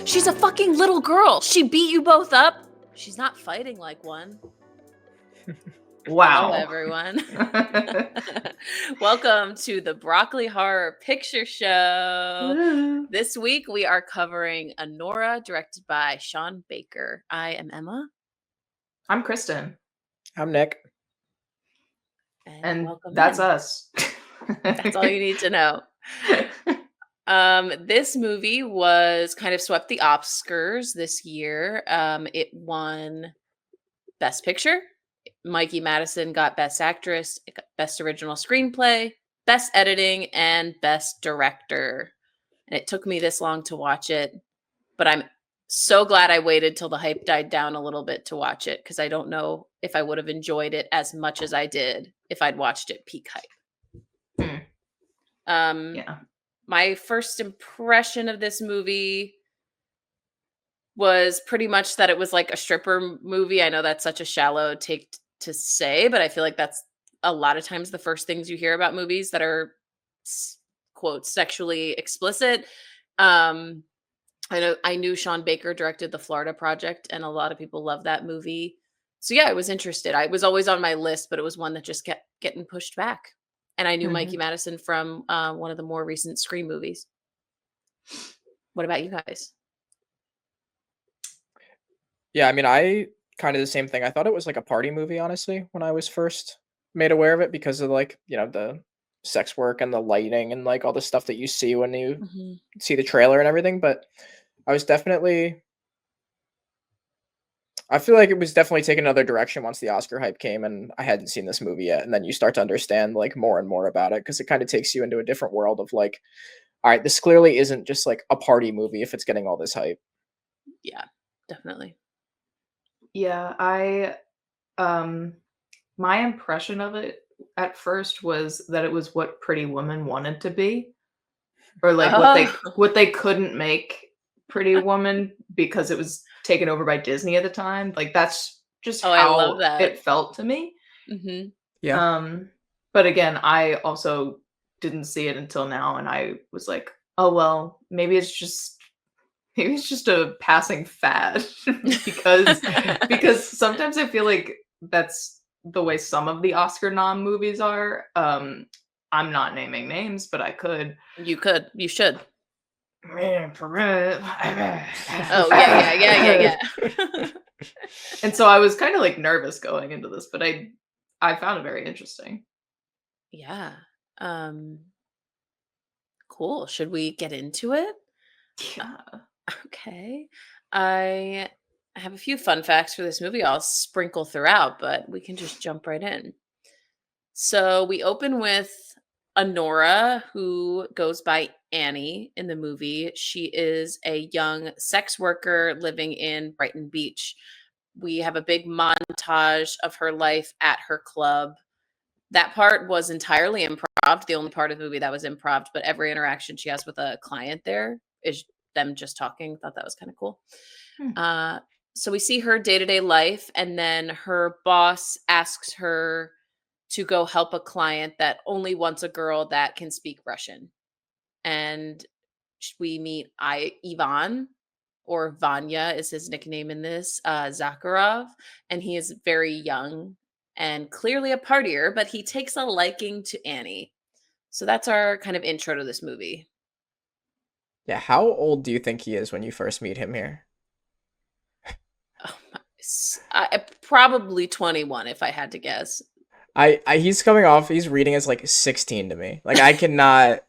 She's a fucking little girl. She beat you both up. She's not fighting like one. Wow. Hello, everyone. Welcome to the Broccoli Horror Picture Show. Woo. This week we are covering Anora, directed by Sean Baker. I am Emma. I'm Kristen. I'm Nick. And welcome that's in. us. That's all you need to know. This movie was kind of swept the Oscars this year. It won Best Picture. Mikey Madison got Best Actress, it got Best Original Screenplay, Best Editing, and Best Director. And it took me this long to watch it, but I'm so glad I waited till the hype died down a little bit to watch it, because I don't know if I would have enjoyed it as much as I did if I'd watched it peak hype. Yeah. My first impression of this movie was pretty much that it was like a stripper movie. I know that's such a shallow take to say, but I feel like that's a lot of times the first things you hear about movies that are, quote, sexually explicit. I knew Sean Baker directed The Florida Project, and a lot of people love that movie. So yeah, I was interested. I was always on my list, but it was one that just kept getting pushed back. And I knew Mikey Madison from one of the more recent Scream movies. What about you guys? Yeah, I mean, I kind of the same thing. I thought it was like a party movie, honestly, when I was first made aware of it, because of like, the sex work and the lighting and like all the stuff that you see when you see the trailer and everything. But I feel like it was definitely taking another direction once the Oscar hype came, and I hadn't seen this movie yet. And then you start to understand like more and more about it, because it kind of takes you into a different world of like, all right, this clearly isn't just like a party movie if it's getting all this hype. Yeah, definitely. Yeah, my impression of it at first was that it was what Pretty Woman wanted to be, or like what they couldn't make Pretty Woman because it was taken over by Disney at the time. Like that's just I how love that. it felt to me. Yeah. But again, I also didn't see it until now, and I was like, oh well, maybe it's just a passing fad because sometimes I feel like that's the way some of the Oscar nom movies are. I'm not naming names, but I could. You could. You should. Oh yeah. And so I was kind of like nervous going into this, but I found it very interesting. Yeah. Cool. Should we get into it? Yeah. Okay. I have a few fun facts for this movie I'll sprinkle throughout, but we can just jump right in. So we open with Anora, who goes by Annie in the movie. She is a young sex worker living in Brighton Beach. We have a big montage of her life at her club. That part was entirely improv, the only part of the movie that was improv, but every interaction she has with a client there is them just talking. Thought that was kind of cool. So we see her day-to-day life, and then her boss asks her to go help a client that only wants a girl that can speak Russian. And we meet Ivan, or Vanya is his nickname in this, Zakharov, and he is very young and clearly a partier, but he takes a liking to Annie. So that's our kind of intro to this movie. Yeah, how old do you think he is when you first meet him here? Probably 21 if I had to guess. He's reading as like 16 to me. Like I cannot.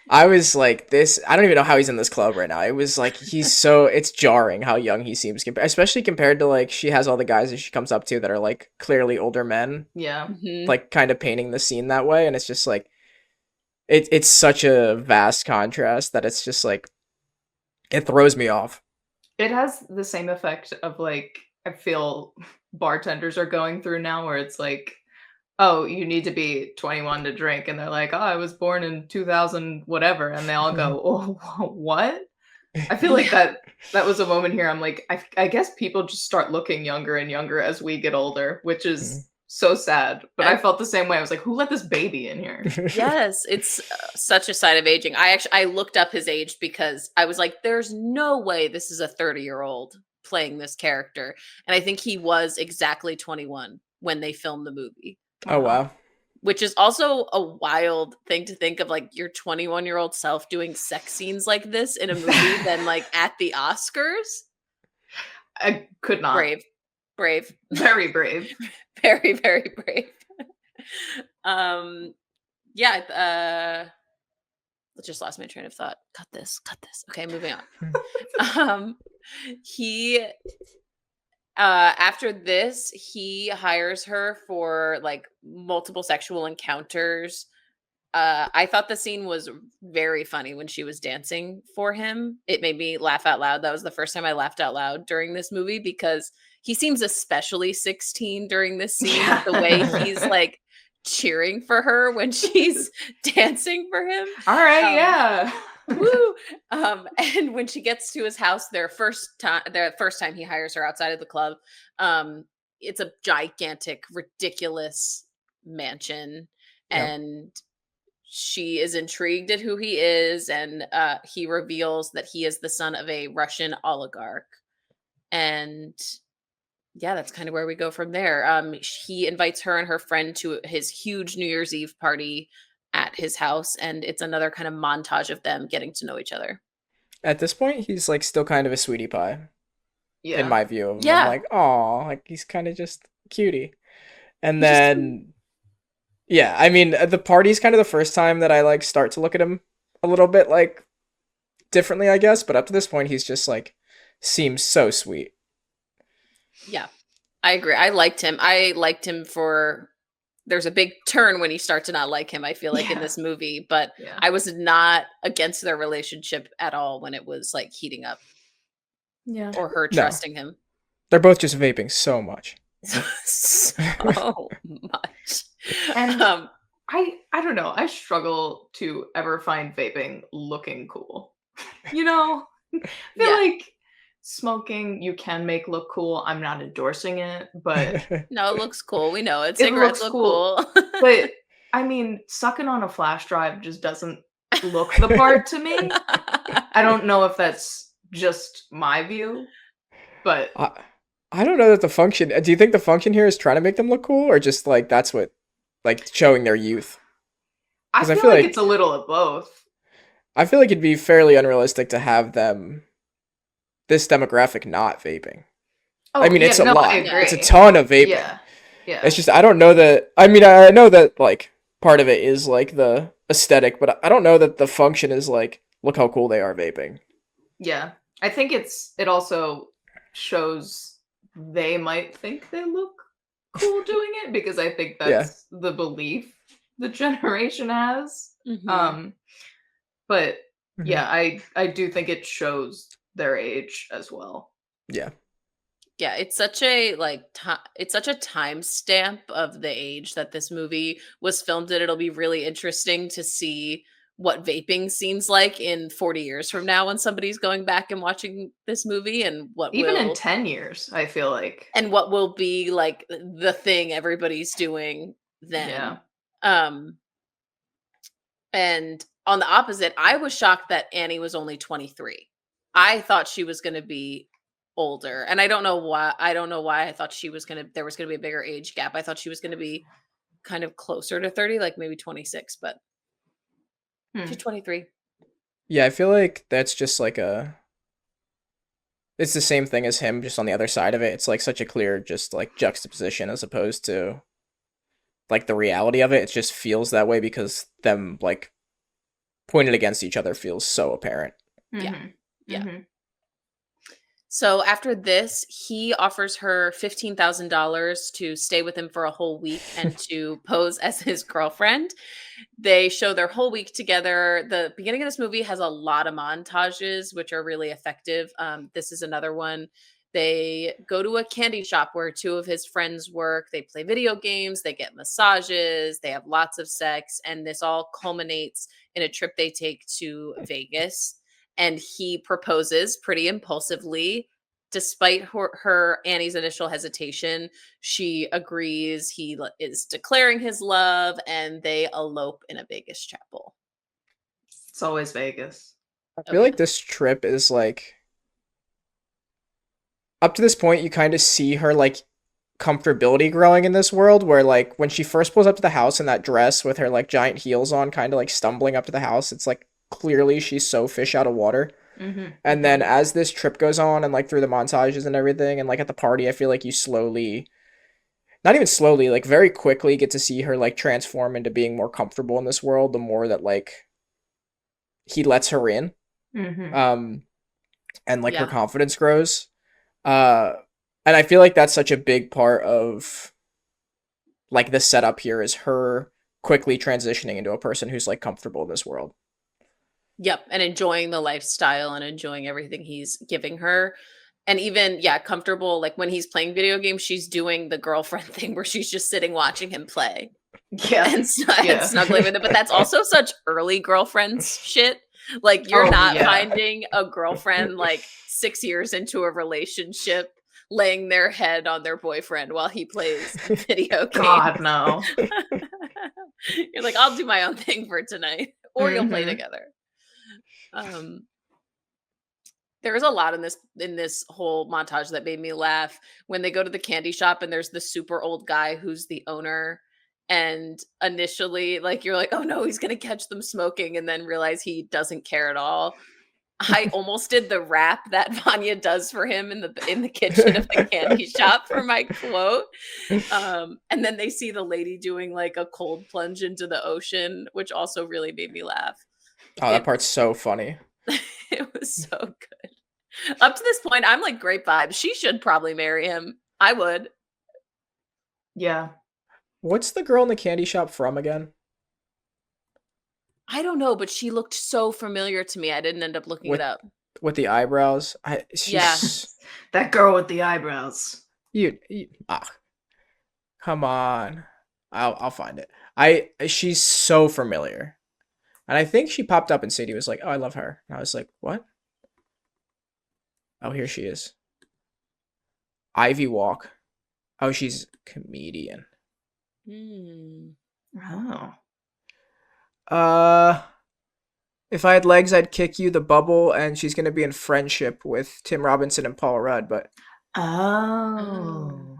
I was like this. I don't even know how he's in this club right now. It was like it's jarring how young he seems, especially compared to like she has all the guys that she comes up to that are like clearly older men. Yeah, like kind of painting the scene that way, and it's just like it's such a vast contrast that it's just like it throws me off. It has the same effect of like I feel bartenders are going through now, where it's like, oh, you need to be 21 to drink, and they're like, oh, I was born in 2000 whatever, and they all go, oh, what? I feel like that was a moment here. I'm like, I guess people just start looking younger and younger as we get older, which is so sad. But I I- felt the same way. I was like, who let this baby in here? Yes, it's such a sign of aging. I looked up his age because I was like, there's no way this is a 30-year-old playing this character. And I think he was exactly 21 when they filmed the movie, Oh wow. which is also a wild thing to think of, like your 21-year-old self doing sex scenes like this in a movie, then like at the Oscars. I could not. Brave, Very brave. very, very brave. Yeah, I just lost my train of thought. Cut this. Okay, moving on. He after this, he hires her for like multiple sexual encounters. I thought the scene was very funny when she was dancing for him. It made me laugh out loud. That was the first time I laughed out loud during this movie because he seems especially 16 during this scene. Yeah. The way he's like cheering for her when she's dancing for him. All right, Um, yeah. Woo! And when she gets to his house, the first time he hires her outside of the club, it's a gigantic, ridiculous mansion, Yep. and she is intrigued at who he is, and he reveals that he is the son of a Russian oligarch, and yeah, that's kind of where we go from there. He invites her and her friend to his huge New Year's Eve party at his house, and it's another kind of montage of them getting to know each other. At this point, he's like still kind of a sweetie pie Yeah. in my view of him. Yeah. I'm like, oh, like he's kind of just cutie. And He's just then, yeah, I mean, the party's kind of the first time that I like start to look at him a little bit like differently, I guess. But up to this point, he's just like seems so sweet. Yeah, I agree. I liked him for. There's a big turn when you start to not like him, I feel like, in Yeah. this movie, but Yeah. I was not against their relationship at all when it was like heating up, Yeah. or her No. trusting him They're both just vaping so much. so much. And Um, I don't know. I struggle to ever find vaping looking cool. You know? I feel Yeah. like smoking you can make look cool. I'm not endorsing it, but no, it looks cool. We know it. It Cigarettes looks look cool. but I mean, sucking on a flash drive just doesn't look the part to me. I don't know if that's just my view, but I don't know that the function. Do you think the function here is trying to make them look cool, or just like that's what, like showing their youth? I 'Cause I feel feel like like- it's a little of both. I feel like it'd be fairly unrealistic to have them, this demographic, not vaping. I mean, it's a no, lot. I agree. It's a ton of vaping. Yeah. Yeah. It's just I don't know that. I mean, I know that like part of it is like the aesthetic, but I don't know that the function is like look how cool they are vaping. Yeah. I think it also shows they might think they look cool doing it because I think that's the belief the generation has. Mhm. But Mhm. yeah, I do think it shows their age as well. Yeah. Yeah, it's such a it's such a timestamp of the age that this movie was filmed in. It'll be really interesting to see what vaping seems like in 40 years from now when somebody's going back and watching this movie, and Even in 10 years, I feel like. what will be like the thing everybody's doing then. Yeah. And on the opposite, I was shocked that Annie was only 23. I thought she was going to be older, and I don't know why. I thought there was going to be a bigger age gap. I thought she was going to be kind of closer to 30, like maybe 26, but she's 23. Yeah, I feel like that's just like it's the same thing as him, just on the other side of it. It's like such a clear just like juxtaposition as opposed to like the reality of it. It just feels that way because them like pointed against each other feels so apparent. Yeah. Mhm. Yeah. Mhm. So after this, he offers her $15,000 to stay with him for a whole week and to pose as his girlfriend. They show their whole week together. The beginning of this movie has a lot of montages, which are really effective. This is another one. They go to a candy shop where two of his friends work. They play video games. They get massages. They have lots of sex. And this all culminates in a trip they take to Vegas. And he proposes pretty impulsively despite her Annie's initial hesitation, she agrees he is declaring his love, and they elope in a Vegas chapel. It's always Vegas. I feel like this trip is like, up to this point, you kind of see her like comfortability growing in this world, where like when she first pulls up to the house in that dress with her like giant heels on, kind of like stumbling up to the house, it's like clearly she's so fish out of water. And then as this trip goes on and like through the montages and everything, and like at the party, I feel like you slowly, not even slowly, like very quickly get to see her like transform into being more comfortable in this world, the more that like he lets her in. And like her confidence grows. And I feel like that's such a big part of like the setup here, is her quickly transitioning into a person who's like comfortable in this world. Yep, and enjoying the lifestyle and enjoying everything he's giving her. And even, comfortable, like when he's playing video games, she's doing the girlfriend thing where she's just sitting watching him play. And snuggling with it. But that's also such early girlfriend shit. Like, you're not finding a girlfriend like 6 years into a relationship laying their head on their boyfriend while he plays video games. God, no. You're like, I'll do my own thing for tonight. Or you'll play together. There is a lot in this whole montage that made me laugh. When they go to the candy shop and there's the super old guy who's the owner, and initially like you're like, oh no, he's gonna catch them smoking, and then realize he doesn't care at all. I almost did the rap that Vanya does for him in the kitchen of the candy shop for my quote. And then they see the lady doing like a cold plunge into the ocean, which also really made me laugh. Oh, that part's so funny. It was so good. Up to this point, I'm like, great vibes. She should probably marry him. I would. Yeah. What's the girl in the candy shop from again? I don't know, but she looked so familiar to me. I didn't end up looking it up. With the eyebrows? That girl with the eyebrows. Come on. I'll find it. She's so familiar. And I think she popped up and Sadie was like, oh, I love her. And I was like, what? Oh, here she is. Ivy Walk. Oh, she's a comedian. Oh. If I had legs, I'd kick you, The Bubble, and she's going to be in Friendship with Tim Robinson and Paul Rudd, but... Oh.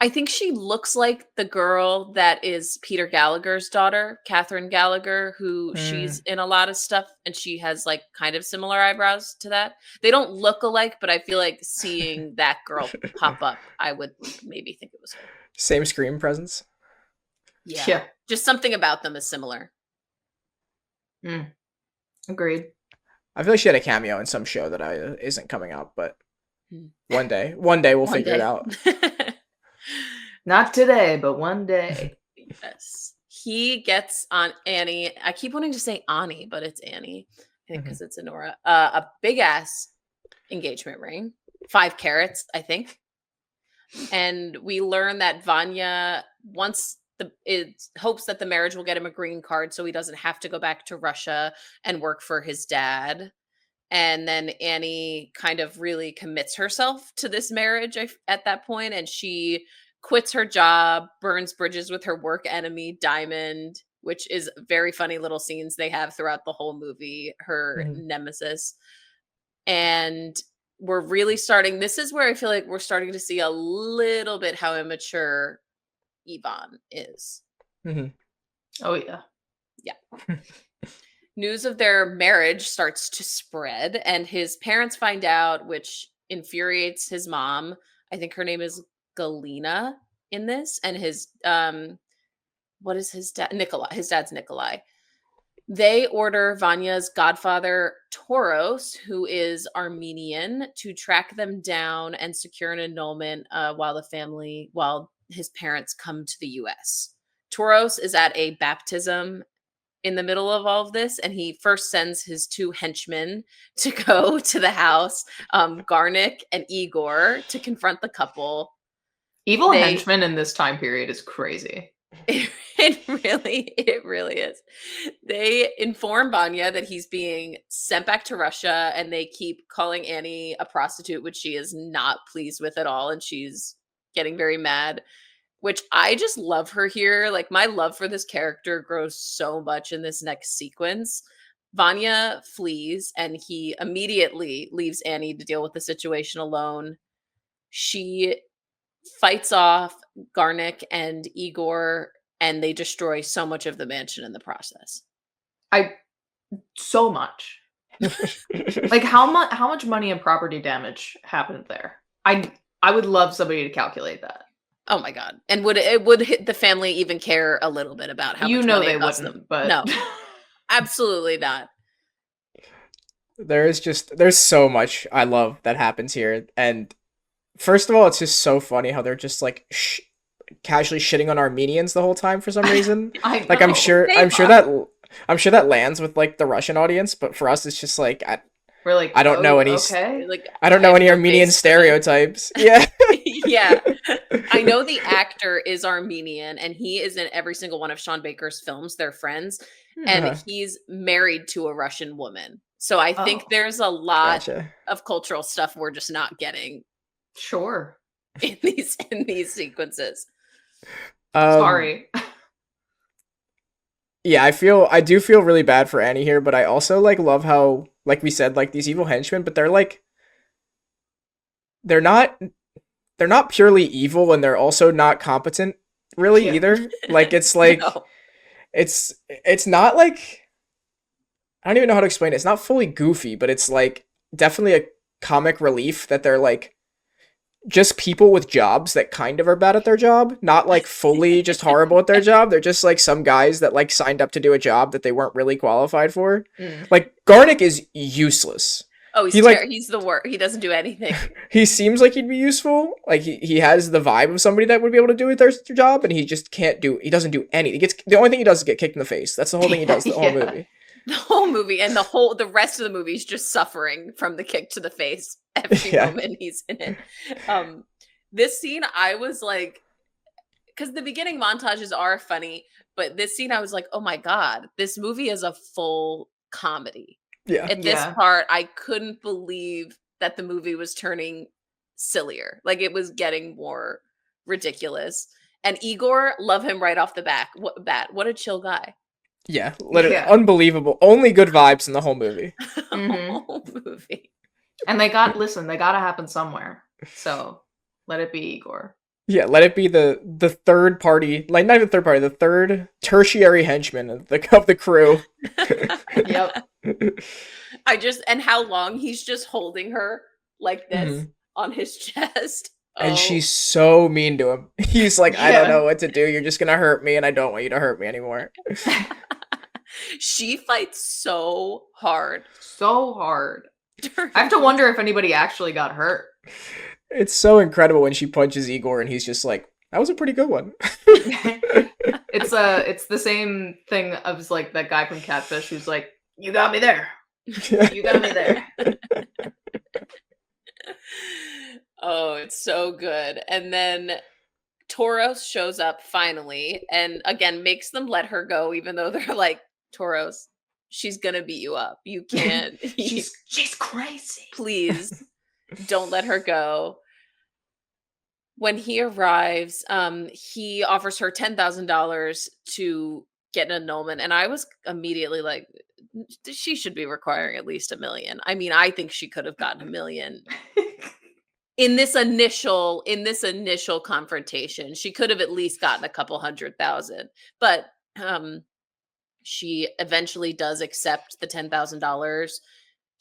I think she looks like the girl that is Peter Gallagher's daughter, Catherine Gallagher, who she's in a lot of stuff, and she has like kind of similar eyebrows to that. They don't look alike, but I feel like seeing that girl pop up, I would maybe think it was her. Same screen presence? Yeah. Just something about them is similar. Agreed. I feel like she had a cameo in some show that isn't coming out, but one day we'll figure it out. Not today, but one day. Yes. He gets on Annie. I keep wanting to say Annie, but it's Annie. I think because it's Anora. A big ass engagement ring. 5 carats, I think. And we learn that Vanya hopes that the marriage will get him a green card so he doesn't have to go back to Russia and work for his dad. And then Annie kind of really commits herself to this marriage at that point, and she quits her job, burns bridges with her work enemy, Diamond, which is very funny little scenes they have throughout the whole movie, her nemesis. And we're really this is where I feel like we're starting to see a little bit how immature Ivan is. Oh, yeah. Yeah. News of their marriage starts to spread, and his parents find out, which infuriates his mom. I think her name is Galina in this, and his what is his dad? Nikolai. His dad's Nikolai. They order Vanya's godfather Toros, who is Armenian, to track them down and secure an annulment while his parents come to the U.S. Toros is at a baptism in the middle of all of this, and he first sends his 2 henchmen to go to the house, Garnick and Igor, to confront the couple. Evil henchmen in this time period is crazy. It It really is. They inform Vanya that he's being sent back to Russia, and they keep calling Annie a prostitute, which she is not pleased with at all, and she's getting very mad. Which I just love her here. Like, my love for this character grows so much in this next sequence. Vanya flees, and he immediately leaves Annie to deal with the situation alone. She fights off Garnick and Igor, and they destroy so much of the mansion in the process. So much. Like, how much money and property damage happened there? I would love somebody to calculate that. Oh my god! And would the family even care a little bit about how much money they it cost wouldn't, them? but No, absolutely not. There's so much I love that happens here, and first of all, it's just so funny how they're just like casually shitting on Armenians the whole time for some reason. I Like, know. I'm sure that lands with like the Russian audience, but for us, it's just like We're like, I don't know any okay. Like, I don't know have any no Armenian face for them. stereotypes. Yeah. Yeah. I know the actor is Armenian, and he is in every single one of Sean Baker's films. They're friends, and Uh-huh. he's married to a Russian woman. So I think Oh. there's a lot Gotcha. of cultural stuff we're just not getting Sure. in these sequences. Sorry. Yeah, I do feel really bad for Annie here, but I also like love how, like we said, like these evil henchmen, but they're not purely evil, and they're also not competent really Yeah. either. Like, it's like No. it's not like, I don't even know how to explain it. It's not fully goofy, but it's like definitely a comic relief that they're like just people with jobs that kind of are bad at their job, not like fully just horrible at their job. They're just like some guys that like signed up to do a job that they weren't really qualified for. Like, Garnick is useless. Oh, he's he's the worst. He doesn't do anything. He seems like he'd be useful. Like, he has the vibe of somebody that would be able to do their job, and he just he doesn't do anything. The only thing he does is get kicked in the face. That's the whole thing he does the whole movie. The whole movie, and the rest of the movie is just suffering from the kick to the face every moment he's in it. This scene, I was like, because the beginning montages are funny, but this scene, I was like, oh my god, this movie is a full comedy. Yeah. At this part, I couldn't believe that the movie was turning sillier. Like, it was getting more ridiculous. And Igor, love him right off the bat. What a chill guy. Yeah, literally unbelievable. Only good vibes in the whole movie. Whole movie. And they gotta happen somewhere. So let it be Igor. Yeah, let it be the third party, like not even third party, the third tertiary henchman of the crew. Yep. And how long he's just holding her like this on his chest. And she's so mean to him. He's like, I don't know what to do. You're just gonna hurt me, and I don't want you to hurt me anymore. She fights so hard. So hard. I have to wonder if anybody actually got hurt. It's so incredible when she punches Igor, and he's just like, that was a pretty good one. It's the same thing of like that guy from Catfish who's like, you got me there. You got me there. Oh, it's so good. And then Toros shows up finally, and again makes them let her go, even though they're like, Toros, she's gonna beat you up. You can't. She's crazy. Please don't let her go. When he arrives, he offers her $10,000 to get an annulment, and I was immediately like, she should be requiring at least $1 million. I mean, I think she could have gotten $1 million. In this initial confrontation, she could have at least gotten a couple $100,000, but she eventually does accept the $10,000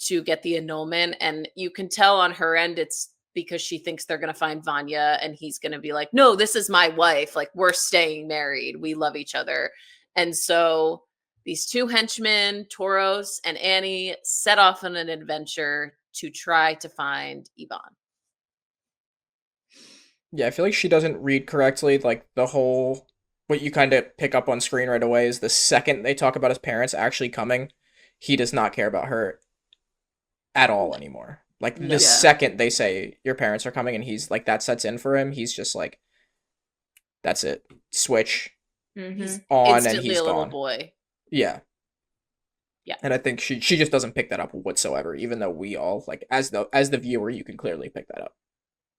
to get the annulment, and you can tell on her end it's because she thinks they're going to find Vanya, and he's going to be like, no, this is my wife, like, we're staying married, we love each other. And so these two henchmen, Toros and Annie, set off on an adventure to try to find Ivan. Yeah, I feel like she doesn't read correctly. Like, the whole, what you kind of pick up on screen right away is the second they talk about his parents actually coming, he does not care about her at all anymore. Like, the second they say your parents are coming, and he's like, that sets in for him, he's just like, that's it. Switch. He's on and instantly he's a little gone. boy. Yeah. Yeah. And I think she just doesn't pick that up whatsoever, even though we all, like, as the viewer, you can clearly pick that up.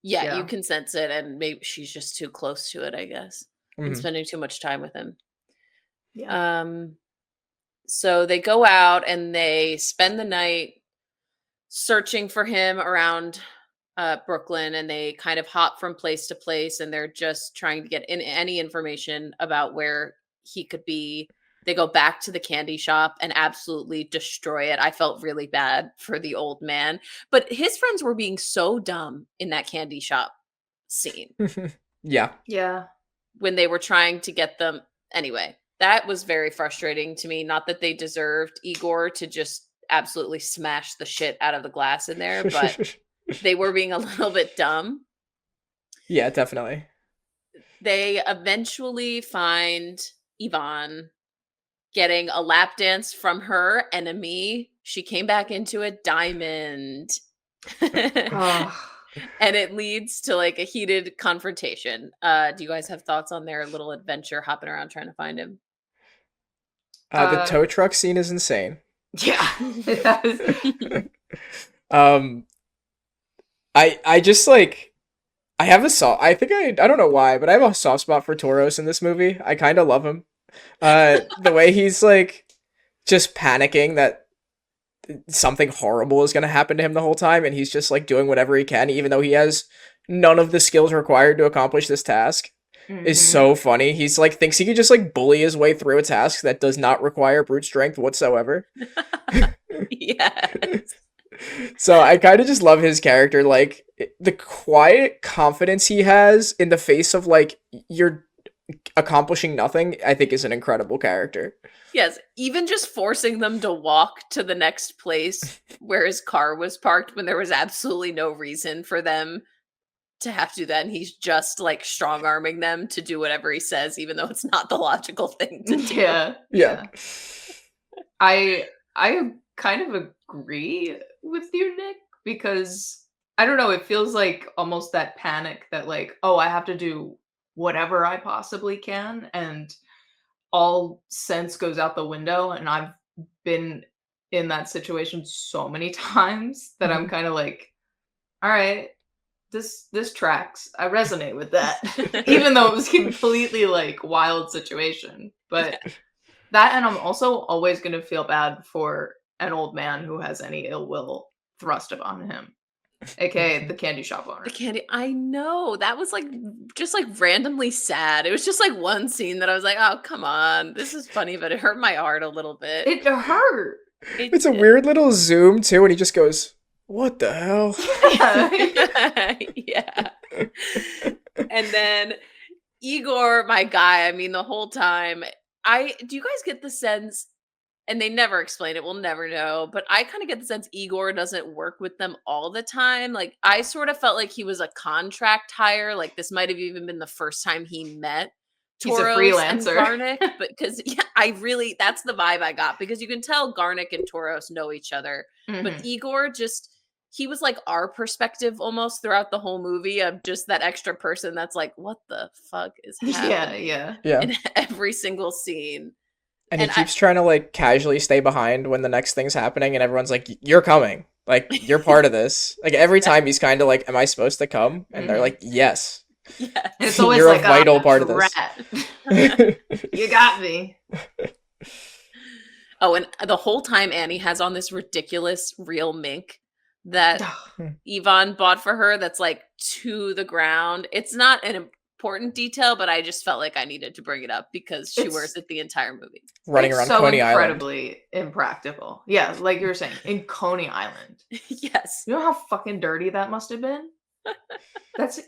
Yeah, you can sense it, and maybe she's just too close to it, I guess, and spending too much time with him. Yeah. So they go out and they spend the night searching for him around Brooklyn, and they kind of hop from place to place, and they're just trying to get any information about where he could be. They go back to the candy shop and absolutely destroy it. I felt really bad for the old man, but his friends were being so dumb in that candy shop scene. Yeah. Yeah. When they were trying to get them. Anyway, that was very frustrating to me. Not that they deserved Igor to just absolutely smash the shit out of the glass in there, but they were being a little bit dumb. Yeah, definitely. They eventually find Yvonne getting a lap dance from her enemy. She came back into a diamond. And it leads to like a heated confrontation. Do you guys have thoughts on their little adventure hopping around trying to find him? The tow truck scene is insane. Yeah. I just like, I have a soft, I think I don't know why, but I have a soft spot for Toros in this movie. I kind of love him. The way he's like just panicking that something horrible is going to happen to him the whole time, and he's just like doing whatever he can, even though he has none of the skills required to accomplish this task, is so funny. He's like, thinks he could just like bully his way through a task that does not require brute strength whatsoever. Yes. So I kind of just love his character, like the quiet confidence he has in the face of like you're accomplishing nothing. I think is an incredible character. Yes, even just forcing them to walk to the next place where his car was parked when there was absolutely no reason for them to have to do that, and he's just like strong arming them to do whatever he says, even though it's not the logical thing to do. Yeah. I kind of agree with you, Nick, because I don't know, it feels like almost that panic that like, oh, I have to do whatever I possibly can, and all sense goes out the window. And I've been in that situation so many times that I'm kind of like, all right, this tracks. I resonate with that. Even though it was completely like wild situation. But that, and I'm also always going to feel bad for an old man who has any ill will thrust upon him, aka the candy shop owner. The candy, I know, that was like just like randomly sad. It was just like one scene that I was like, oh come on, this is funny, but it hurt my heart a little bit. It hurt. It's a weird little zoom too, and he just goes, what the hell? Yeah. And then Igor, my guy, I mean, the whole time, do you guys get the sense, and they never explain it, we'll never know, but I kind of get the sense Igor doesn't work with them all the time. Like, I sort of felt like he was a contract hire. Like, this might have even been the first time he met He's a Toros freelancer. and Garnick, but because that's the vibe I got, because you can tell Garnick and Toros know each other, but Igor he was like our perspective almost throughout the whole movie of just that extra person that's like, what the fuck is happening? Yeah. In every single scene. And he keeps trying to like casually stay behind when the next thing's happening, and everyone's like, you're coming. Like, you're part of this. Like, every time he's kind of like, am I supposed to come? And they're like, yes. Yeah. It's always you're like a vital part of this. You got me. Oh, and the whole time Annie has on this ridiculous real mink that Yvonne bought for her that's like to the ground. It's not an important detail, but I just felt like I needed to bring it up because she wears it the entire movie. Running around Coney Island. Incredibly impractical. Yeah, like you were saying, in Coney Island. Yes. You know how fucking dirty that must have been? That's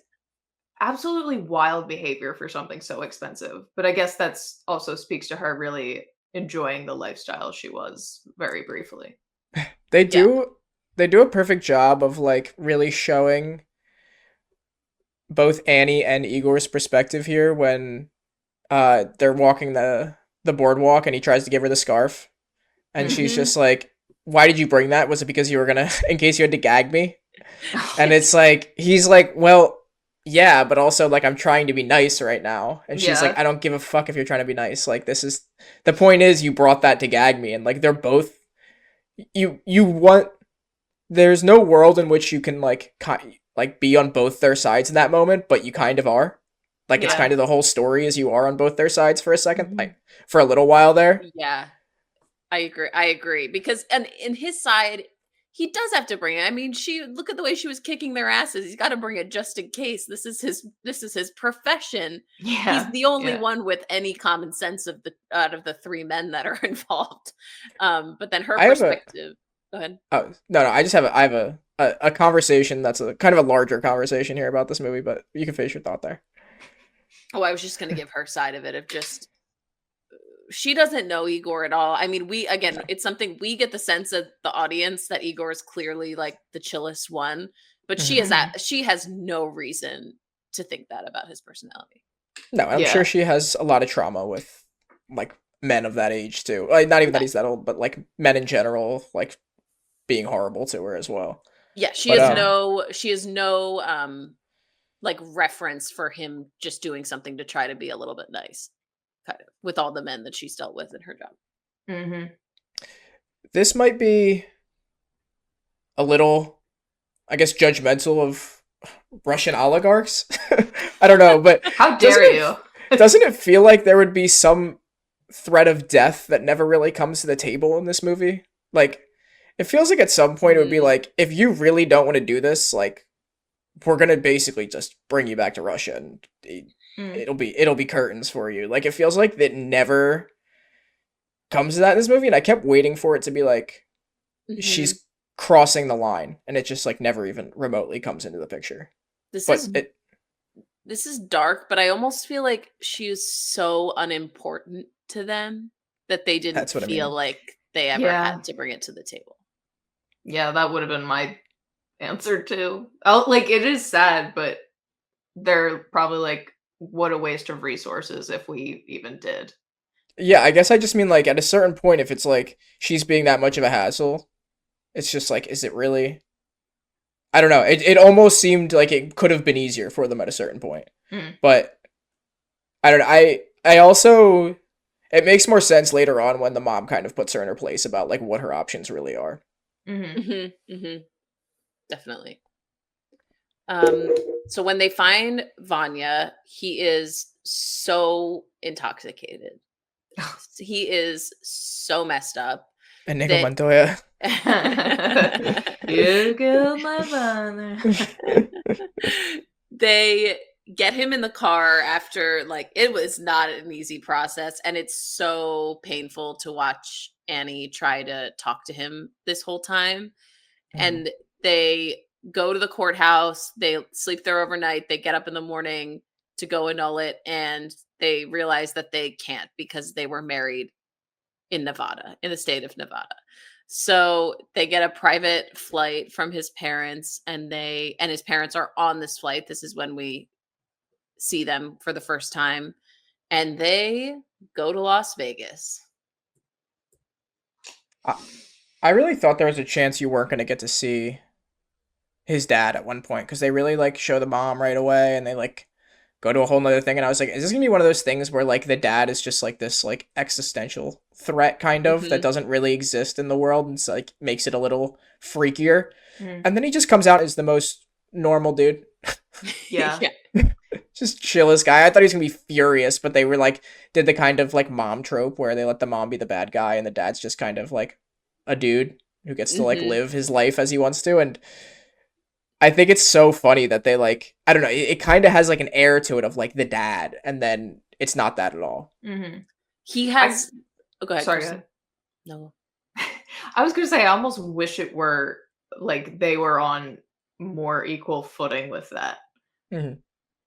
absolutely wild behavior for something so expensive. But I guess that's also speaks to her really enjoying the lifestyle she was very briefly. They do a perfect job of like really showing both Annie and Igor's perspective here when they're walking the boardwalk and he tries to give her the scarf and she's just like, why did you bring that? Was it because you were gonna in case you had to gag me? And it's like, he's like, well, yeah, but also like I'm trying to be nice right now. And she's like, Yeah. I don't give a fuck if you're trying to be nice. Like this is the point is you brought that to gag me and like they're both you want there's no world in which you can like be on both their sides in that moment, but you kind of are. Like it's Yeah. kind of the whole story is you are on both their sides for a second, Mhm. like for a little while there. Yeah, I agree because and in his side, he does have to bring it. I mean, she look at the way she was kicking their asses. He's got to bring it just in case. This is his profession. He's Yeah. the only Yeah. one with any common sense of the out of the three men that are involved. But then her I have a perspective. Go ahead. oh no, I just have I have a conversation that's a kind of a larger conversation here about this movie, but you can finish your thought there. Oh, I was just going to give her side of it of just she doesn't know Igor at all. I mean, we again, No. it's something we get the sense of the audience that Igor is clearly like the chillest one, but Mhm. she has no reason to think that about his personality. No, I'm sure Yeah. she has a lot of trauma with like men of that age too. Like not even that Yeah. he's that old, but like men in general, like being horrible to her as well. Yeah, she But has Yeah. no like reference for him just doing something to try to be a little bit nice, kind of, with all the men that she's dealt with in her job. Hmm. this might be a little, I guess, judgmental of Russian oligarchs. I don't know, but How doesn't dare it you? doesn't it feel like there would be some threat of death that never really comes to the table in this movie? Like, it feels like at some point it would be Mm, like, if you really don't want to do this, like, we're gonna basically just bring you back to Russia and Mm. it'll be curtains for you. Like, it feels like that never comes to that in this movie, and I kept waiting for it to be like mhm. she's crossing the line, and it just like never even remotely comes into the picture. This But is it This is dark, but I almost feel like she is so unimportant to them that they didn't that's what I feel mean. like they ever Yeah. had to bring it to the table. Yeah, that would have been my answer too. Oh, like it is sad, but they're probably like, what a waste of resources if we even did. Yeah, I guess I just mean like at a certain point, if it's like she's being that much of a hassle, it's just like, is it really? I don't know. It almost seemed like it could have been easier for them at a certain point, Mm. but I don't know. I also it makes more sense later on when the mom kind of puts her in her place about like what her options really are. Hmm. Definitely. Um, so when they find Vanya, he is so intoxicated. He is so messed up And Nico that Montoya. You killed my father. they get him in the car after like it was not an easy process and it's so painful to watch Annie try to talk to him this whole time Mhm. and they go to the courthouse, they sleep there overnight, they get up in the morning to go annul it and they realize that they can't because they were married in Nevada, in the state of Nevada. So they get a private flight from his parents and his parents are on this flight. This is when we see them for the first time and they go to Las Vegas. I, I really thought there was a chance you weren't gonna get to see his dad at one point because they really like show the mom right away and they like go to a whole nother thing and I was like, is this gonna be one of those things where like the dad is just like this like existential threat kind of that Mhm. doesn't really exist in the world and it's, like makes it a little freakier Mm. and then he just comes out as the most normal dude. Yeah. Yeah. Just chillest guy. I thought he was gonna be furious, but they were like did the kind of like mom trope where they let the mom be the bad guy and the dad's just kind of like a dude who gets to like Mhm. live his life as he wants to. And I think it's so funny that they like I don't know, it kind of has like an air to it of like the dad, and then it's not that at all. Hmm. He I has Oh, go ahead, sorry. Go Kristen. ahead. No. I was gonna say I almost wish it were like they were on more equal footing with that. Mhm.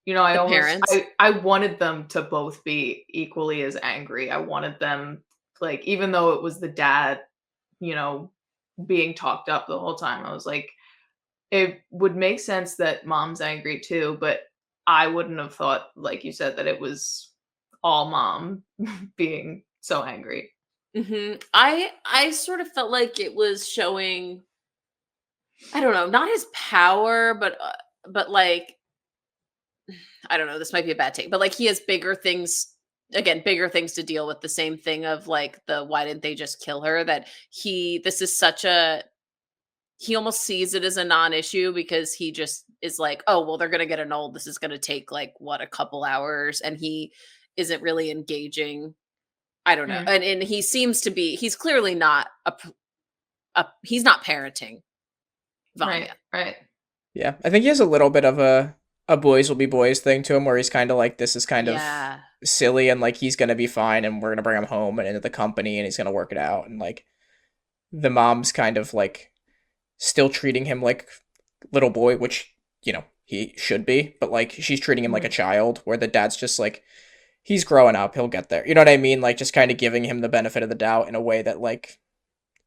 You know, I The almost parents. I wanted them to both be equally as angry. I wanted them like even though it was the dad, you know, being talked up the whole time, I was like, it would make sense that mom's angry too, but I wouldn't have thought, like you said, that it was all mom being so angry. I sort of felt like it was showing I don't know, not his power, but like I don't know, this might be a bad take, but like he has bigger things, again, bigger things to deal with. The same thing of like the why didn't they just kill her? That this is such a, he almost sees it as a non-issue because he just is like, oh, well, they're going to get annulled. This is going to take like what, a couple hours. And he isn't really engaging. I don't know. Mm. And he seems to be, he's clearly not he's not parenting Vanya. Right. Yeah, I think he has a little bit of a boys will be boys thing to him, where he's kind of like, this is kind of silly, and like he's gonna be fine, and we're gonna bring him home and into the company, and he's gonna work it out, and like the mom's kind of like still treating him like little boy, which he should be, but like she's treating him like a child, where the dad's just like, he's growing up, he'll get there. You know what I mean? Like just kind of giving him the benefit of the doubt in a way that like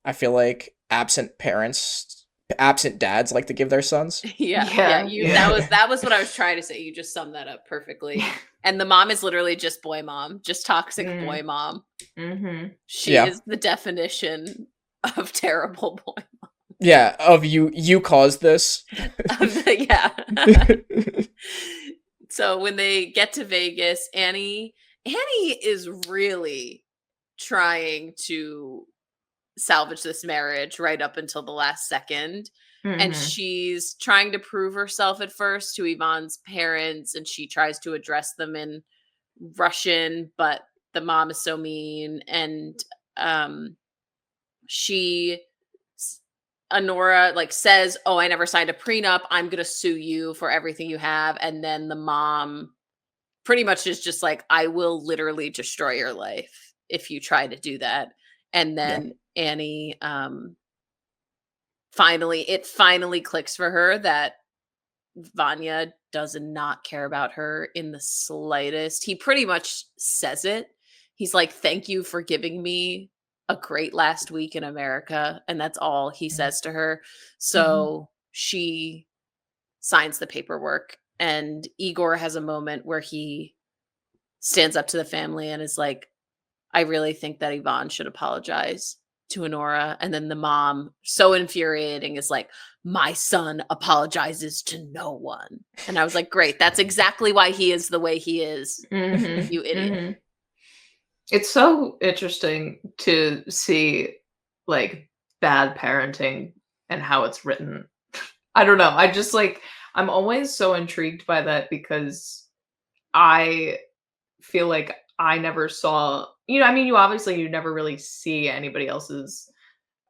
I feel like absent dads like to give their sons. Yeah. That was what I was trying to say. You just summed that up perfectly. And the mom is literally just boy mom, just toxic boy mom. Mm-hmm. She is the definition of terrible boy mom. Yeah, of you caused this. Yeah. So when they get to Vegas, Annie is really trying to salvage this marriage right up until the last second. And she's trying to prove herself at first to Yvonne's parents, and she tries to address them in Russian, but the mom is so mean. And Anora like says, oh, I never signed a prenup, I'm gonna sue you for everything you have. And then the mom pretty much is just like, I will literally destroy your life if you try to do that. And then Annie finally clicks for her that Vanya does not care about her in the slightest. He pretty much says it. He's like, thank you for giving me a great last week in America. And that's all he says to her. So she signs the paperwork, and Igor has a moment where he stands up to the family and is like, I really think that Yvonne should apologize to Anora. And then the mom, so infuriating, is like, my son apologizes to no one. And I was like, great, that's exactly why he is the way he is. You idiot. It's so interesting to see like bad parenting and how it's written. I don't know. I just like, I'm always so intrigued by that because I feel like I never saw, I mean, you never really see anybody else's,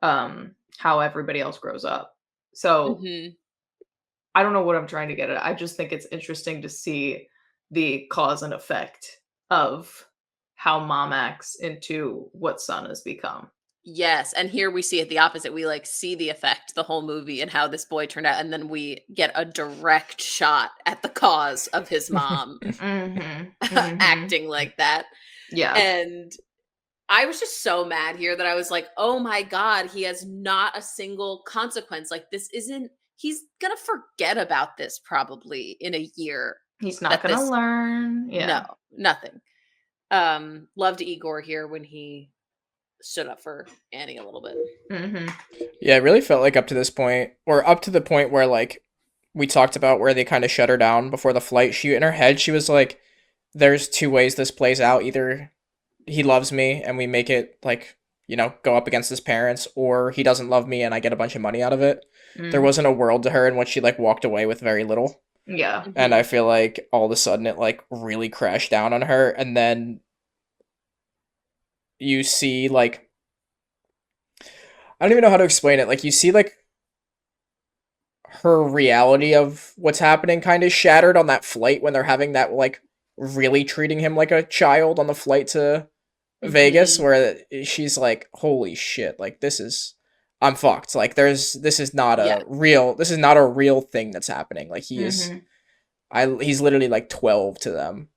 how everybody else grows up. So I don't know what I'm trying to get at. I just think it's interesting to see the cause and effect of how mom acts into what son has become. Yes. And here we see it the opposite. We like see the effect the whole movie and how this boy turned out. And then we get a direct shot at the cause of his mom acting like that. Yeah. And I was just so mad here that I was like, oh my God, he has not a single consequence. Like he's going to forget about this probably in a year. He's not going to learn. Yeah. No, nothing. Loved Igor here when he stood up for Annie a little bit. Yeah, it really felt like up to this point, or up to the point where like we talked about where they kind of shut her down before the flight. In her head, she was like, there's two ways this plays out. Either he loves me and we make it like, go up against his parents, or he doesn't love me and I get a bunch of money out of it. There wasn't a world to her in which she like walked away with very little. Yeah. And I feel like all of a sudden it like really crashed down on her. And then you see like, I don't even know how to explain it. Like you see like her reality of what's happening kind of shattered on that flight when they're having that like really treating him like a child on the flight to Vegas, where she's like, holy shit, like I'm fucked. Like this is not a real thing that's happening. Like he's literally like 12 to them.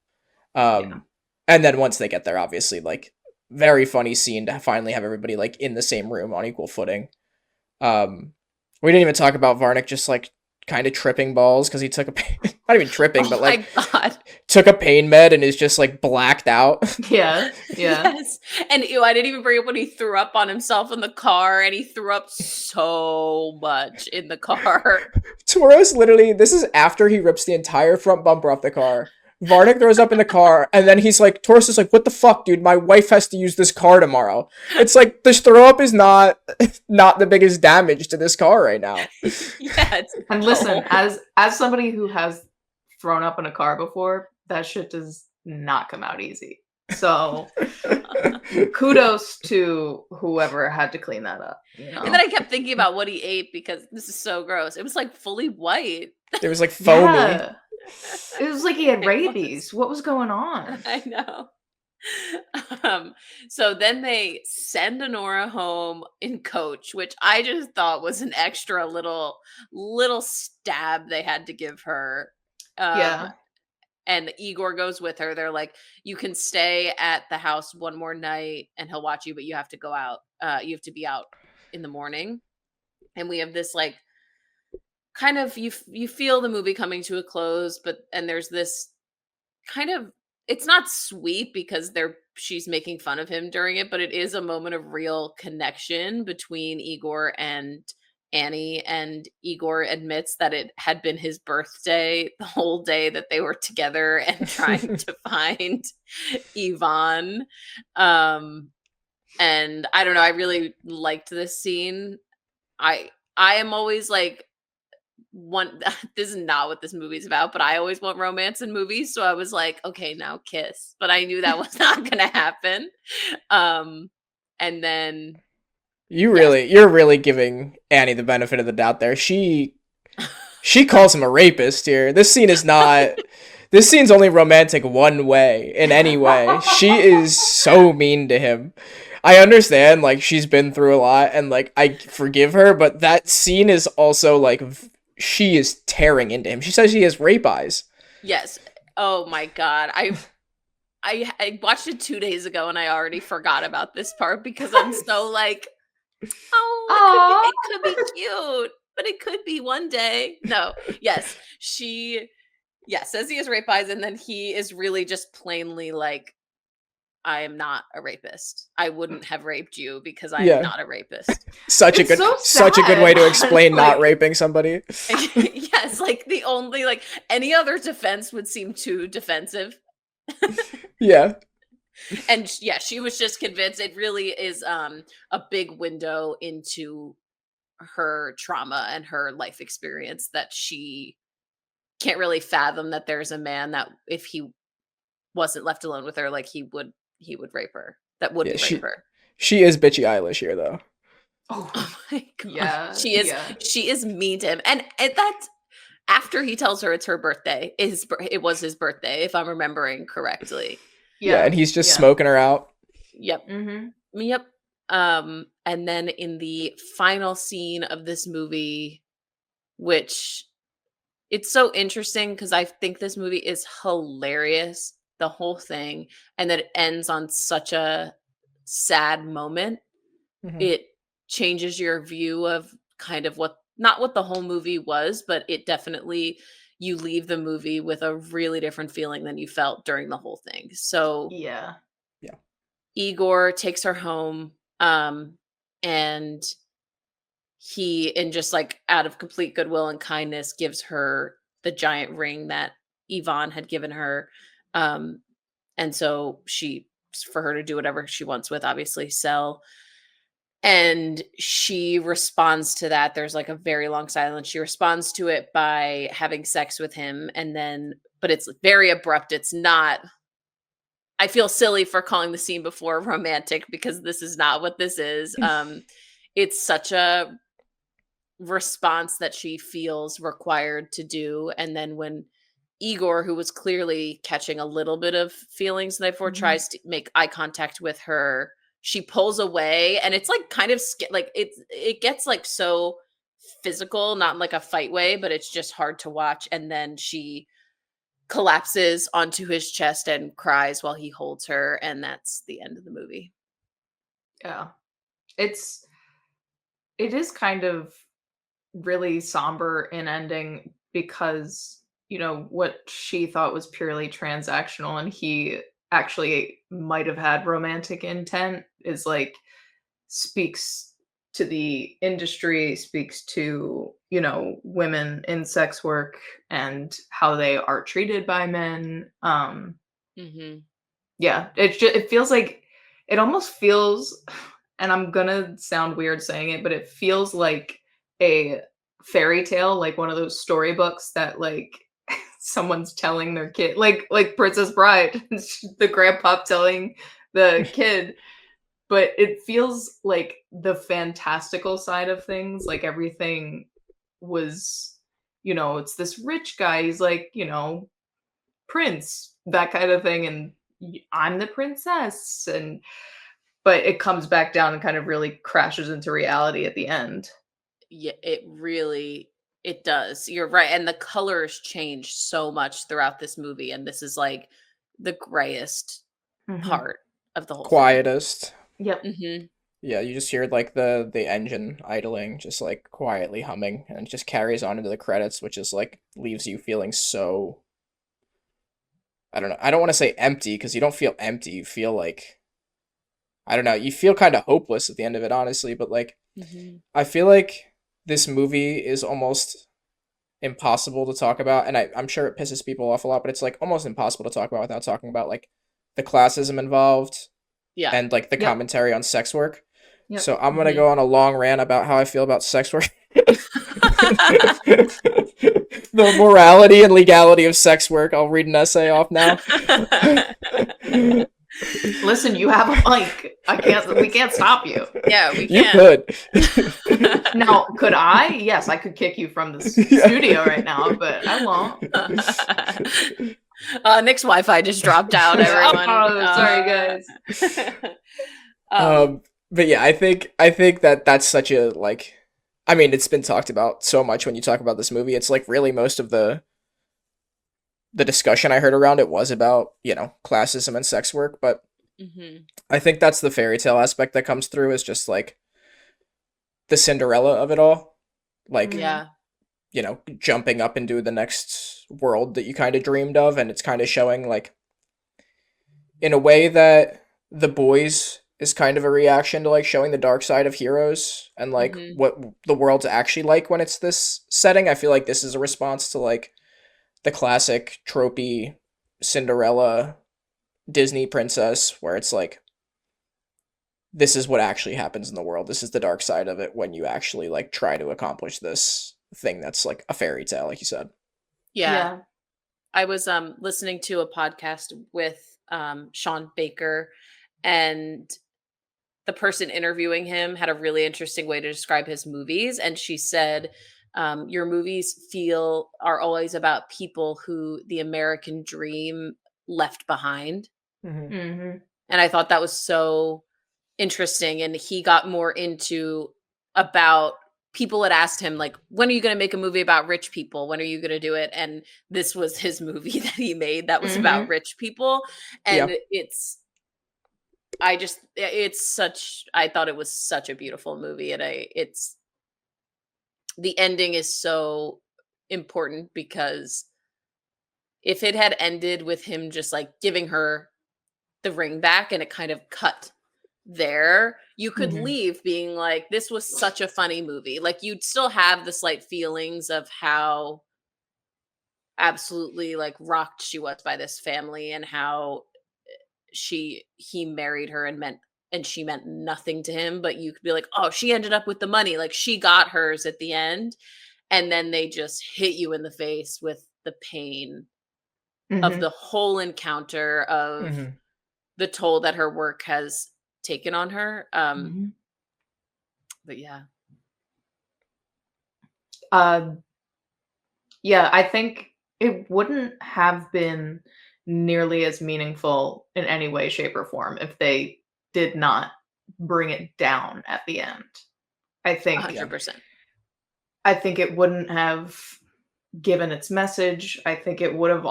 And then once they get there, obviously like very funny scene to finally have everybody like in the same room on equal footing. We didn't even talk about Varnick just like kind of tripping balls because he took a not even tripping, but like God. took a pain med and is just like blacked out. Yeah. Yes. And I didn't even bring up when he threw up on himself in the car, and he threw up so much in the car. Toros literally, this is after he rips the entire front bumper off the car. Varnick throws up in the car, and then Taurus is like, what the fuck, dude? My wife has to use this car tomorrow. It's like, this throw up is not the biggest damage to this car right now. Yeah. And listen, as somebody who has thrown up in a car before, that shit does not come out easy. So kudos to whoever had to clean that up. You know? And then I kept thinking about what he ate because this is so gross. It was like fully white. It was like foamy. Yeah. It was like he had rabies. What was going on? I know. So then they send Anora home in coach, which I just thought was an extra little stab they had to give her. Yeah. And Igor goes with her. They're like, you can stay at the house one more night and he'll watch you, but you have to go out. You have to be out in the morning. And we have this like kind of you feel the movie coming to a close, and there's this kind of, it's not sweet because she's making fun of him during it, but it is a moment of real connection between Igor and Annie, and Igor admits that it had been his birthday the whole day that they were together and trying to find Ivan. And I don't know, I really liked this scene. I am always like, this is not what this movie's about, but I always want romance in movies, so I was like, okay, now kiss, but I knew that was not gonna happen. And then you're really giving Annie the benefit of the doubt there. She calls him a rapist here. This scene's only romantic one way, in any way. She is so mean to him. I understand, like, she's been through a lot, and like, I forgive her, but that scene is also like, she is tearing into him. She says he has rape eyes. Yes. Oh my God. I watched it 2 days ago and I already forgot about this part because I'm so like, it could be cute, but it could be one day. No. Yes. She says he has rape eyes, and then he is really just plainly like, I am not a rapist. I wouldn't have raped you because I am not a rapist. Such a good way to explain not raping somebody. Yes, like the only, like, any other defense would seem too defensive. Yeah. And yeah, she was just convinced. It really is a big window into her trauma and her life experience, that she can't really fathom that there's a man that if he wasn't left alone with her, like he would rape her. That wouldn't rape her. She is bitchy Eilish here, though. Oh my God. Yeah. She is mean to him. And that's after he tells her it's her birthday. It was his birthday, if I'm remembering correctly. Yeah, and he's just smoking her out. Yep. Mm-hmm. Yep. And then in the final scene of this movie, which it's so interesting because I think this movie is hilarious, the whole thing, and that it ends on such a sad moment. Mm-hmm. It changes your view of kind of not what the whole movie was, but it definitely, you leave the movie with a really different feeling than you felt during the whole thing. So yeah. Igor takes her home, and he, in just like out of complete goodwill and kindness, gives her the giant ring that Ivan had given her. And so for her to do whatever she wants with, obviously sell. And she responds to that. There's like a very long silence. She responds to it by having sex with him. And then, but it's very abrupt. It's not, I feel silly for calling the scene before romantic because this is not what this is. It's such a response that she feels required to do. And then when Igor, who was clearly catching a little bit of feelings, therefore tries to make eye contact with her, she pulls away, and it's like kind of like it gets like so physical, not in like a fight way, but it's just hard to watch. And then she collapses onto his chest and cries while he holds her, and that's the end of the movie. Yeah. It is kind of really somber in ending because, what she thought was purely transactional and he actually might have had romantic intent is like speaks to the industry, speaks to, women in sex work and how they are treated by men. Mm-hmm. Yeah, it feels like it almost feels, and I'm gonna sound weird saying it, but it feels like a fairy tale, like one of those storybooks that like someone's telling their kid, like Princess Bride, the grandpa telling the kid, but it feels like the fantastical side of things, like everything was, it's this rich guy, he's like, prince, that kind of thing, and I'm the princess, and but it comes back down and kind of really crashes into reality at the end. Yeah, it does. You're right. And the colors change so much throughout this movie. And this is like the grayest Mhm. part of the whole thing. Quietest. Yep. Mm-hmm. Yeah, you just hear like the engine idling, just like quietly humming, and it just carries on into the credits, which is like leaves you feeling so, I don't know. I don't want to say empty because you don't feel empty. You feel like, I don't know. You feel kind of hopeless at the end of it, honestly. But like, Mm-hmm. I feel like this movie is almost impossible to talk about, and I'm sure it pisses people off a lot, but it's like almost impossible to talk about without talking about like the classism involved Yeah. and like the Yep. commentary on sex work. Yep. So I'm gonna Mhm. go on a long rant about how I feel about sex work. The morality and legality of sex work. I'll read an essay off now. Listen, you have a mic. We can't stop you. Yeah, we You can. could. Now, could I? Yes, I could kick you from the Yeah. studio right now, but I won't. Nick's Wi-Fi just dropped out, everyone. Oh, sorry, guys. But yeah, I think that that's such a like, I mean, it's been talked about so much when you talk about this movie. It's like really most of the discussion I heard around it was about, classism and sex work, but Mhm. I think that's the fairy tale aspect that comes through is just like the Cinderella of it all. Like, Yeah. jumping up into the next world that you kind of dreamed of, and it's kind of showing like in a way that The Boys is kind of a reaction to like showing the dark side of heroes and like Mhm. what the world's actually like when it's this setting. I feel like this is a response to like the classic tropey Cinderella Disney princess where it's like this is what actually happens in the world. This is the dark side of it when you actually like try to accomplish this thing that's like a fairy tale, like you said. Yeah. I was listening to a podcast with Sean Baker, and the person interviewing him had a really interesting way to describe his movies. And she said, your movies are always about people who the American dream left behind. Mm-hmm. Mm-hmm. And I thought that was so interesting. And he got more into about people had asked him, like, when are you going to make a movie about rich people? When are you going to do it? And this was his movie that he made that was about Mhm. rich people. Yeah. And I thought it was such a beautiful movie. And the ending is so important because if it had ended with him just like giving her the ring back and it kind of cut there, you could Mhm. leave being like, this was such a funny movie. Like you'd still have the slight feelings of how absolutely like rocked she was by this family and how he married her and she meant nothing to him, but you could be like, oh, she ended up with the money, like she got hers at the end, and then they just hit you in the face with the pain of Mhm. the whole encounter of Mm-hmm. the toll that her work has taken on her. Mhm. But yeah. Uh, yeah, I think it wouldn't have been nearly as meaningful in any way, shape, or form if they did not bring it down at the end. I think Yeah. 100%. I think it wouldn't have given its message. I think it would have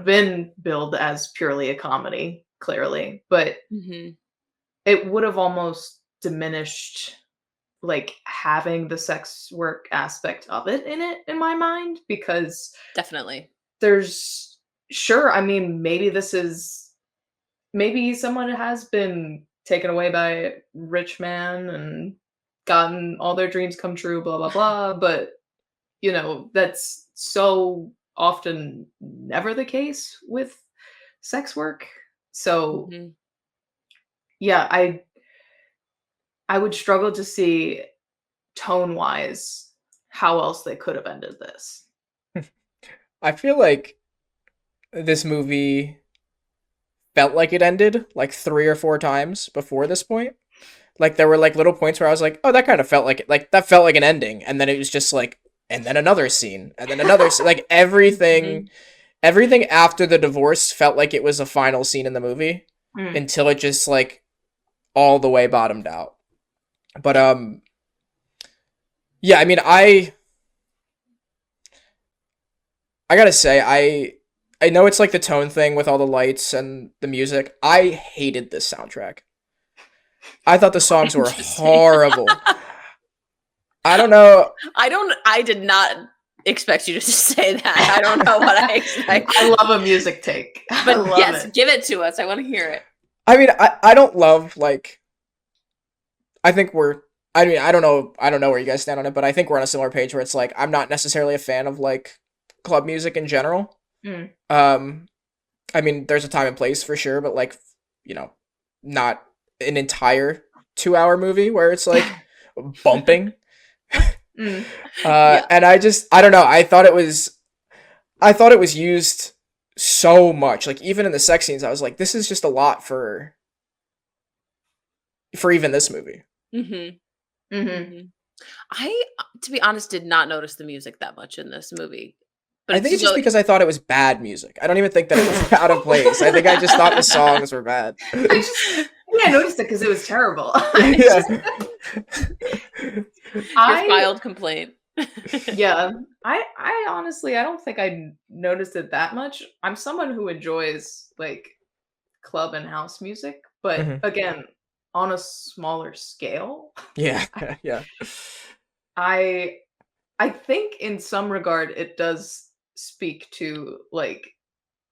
been billed as purely a comedy, clearly, but Mhm. it would have almost diminished like having the sex work aspect of it in my mind, because Definitely. there's sure, I mean, maybe someone has been taken away by a rich man and gotten all their dreams come true, blah blah blah, but that's so often never the case with sex work. So Mhm. yeah, I would struggle to see tone wise how else they could have ended this. I feel like this movie felt like it ended like 3 or 4 times before this point. Like there were like little points where I was like, oh, that kind of felt like it. Like that felt like an ending, and then it was just like, and then another scene, and then another like Mhm. everything after the divorce felt like it was a final scene in the movie Mm. until it just like all the way bottomed out. But yeah, I mean, I gotta say, I know it's like the tone thing with all the lights and the music. I hated this soundtrack. I thought the songs were Interesting. horrible. I don't know. I did not expect you to say that. I don't know what I expected. I love a music take. I But love yes, it. give it to us. I want to hear it. I mean, I don't love like. I think we're. I mean, I don't know where you guys stand on it, but I think we're on a similar page where it's like I'm not necessarily a fan of like club music in general. Mm. I mean, there's a time and place for sure, but like, not an entire 2 hour movie where it's like bumping. Mm. Yeah. And I don't know. I thought it was used so much. Like even in the sex scenes, I was like, this is just a lot for even this movie. Mm-hmm. Mm-hmm. Mm-hmm. I, to be honest, did not notice the music that much in this movie. But I think it's just because I thought it was bad music. I don't even think that it was out of place. I think I just thought the songs were bad. I noticed it because it was terrible. Yeah. your filed complaint. Yeah. I honestly, I don't think I noticed it that much. I'm someone who enjoys like club and house music, but Mhm. again, on a smaller scale. Yeah. Yeah. I think in some regard it does speak to like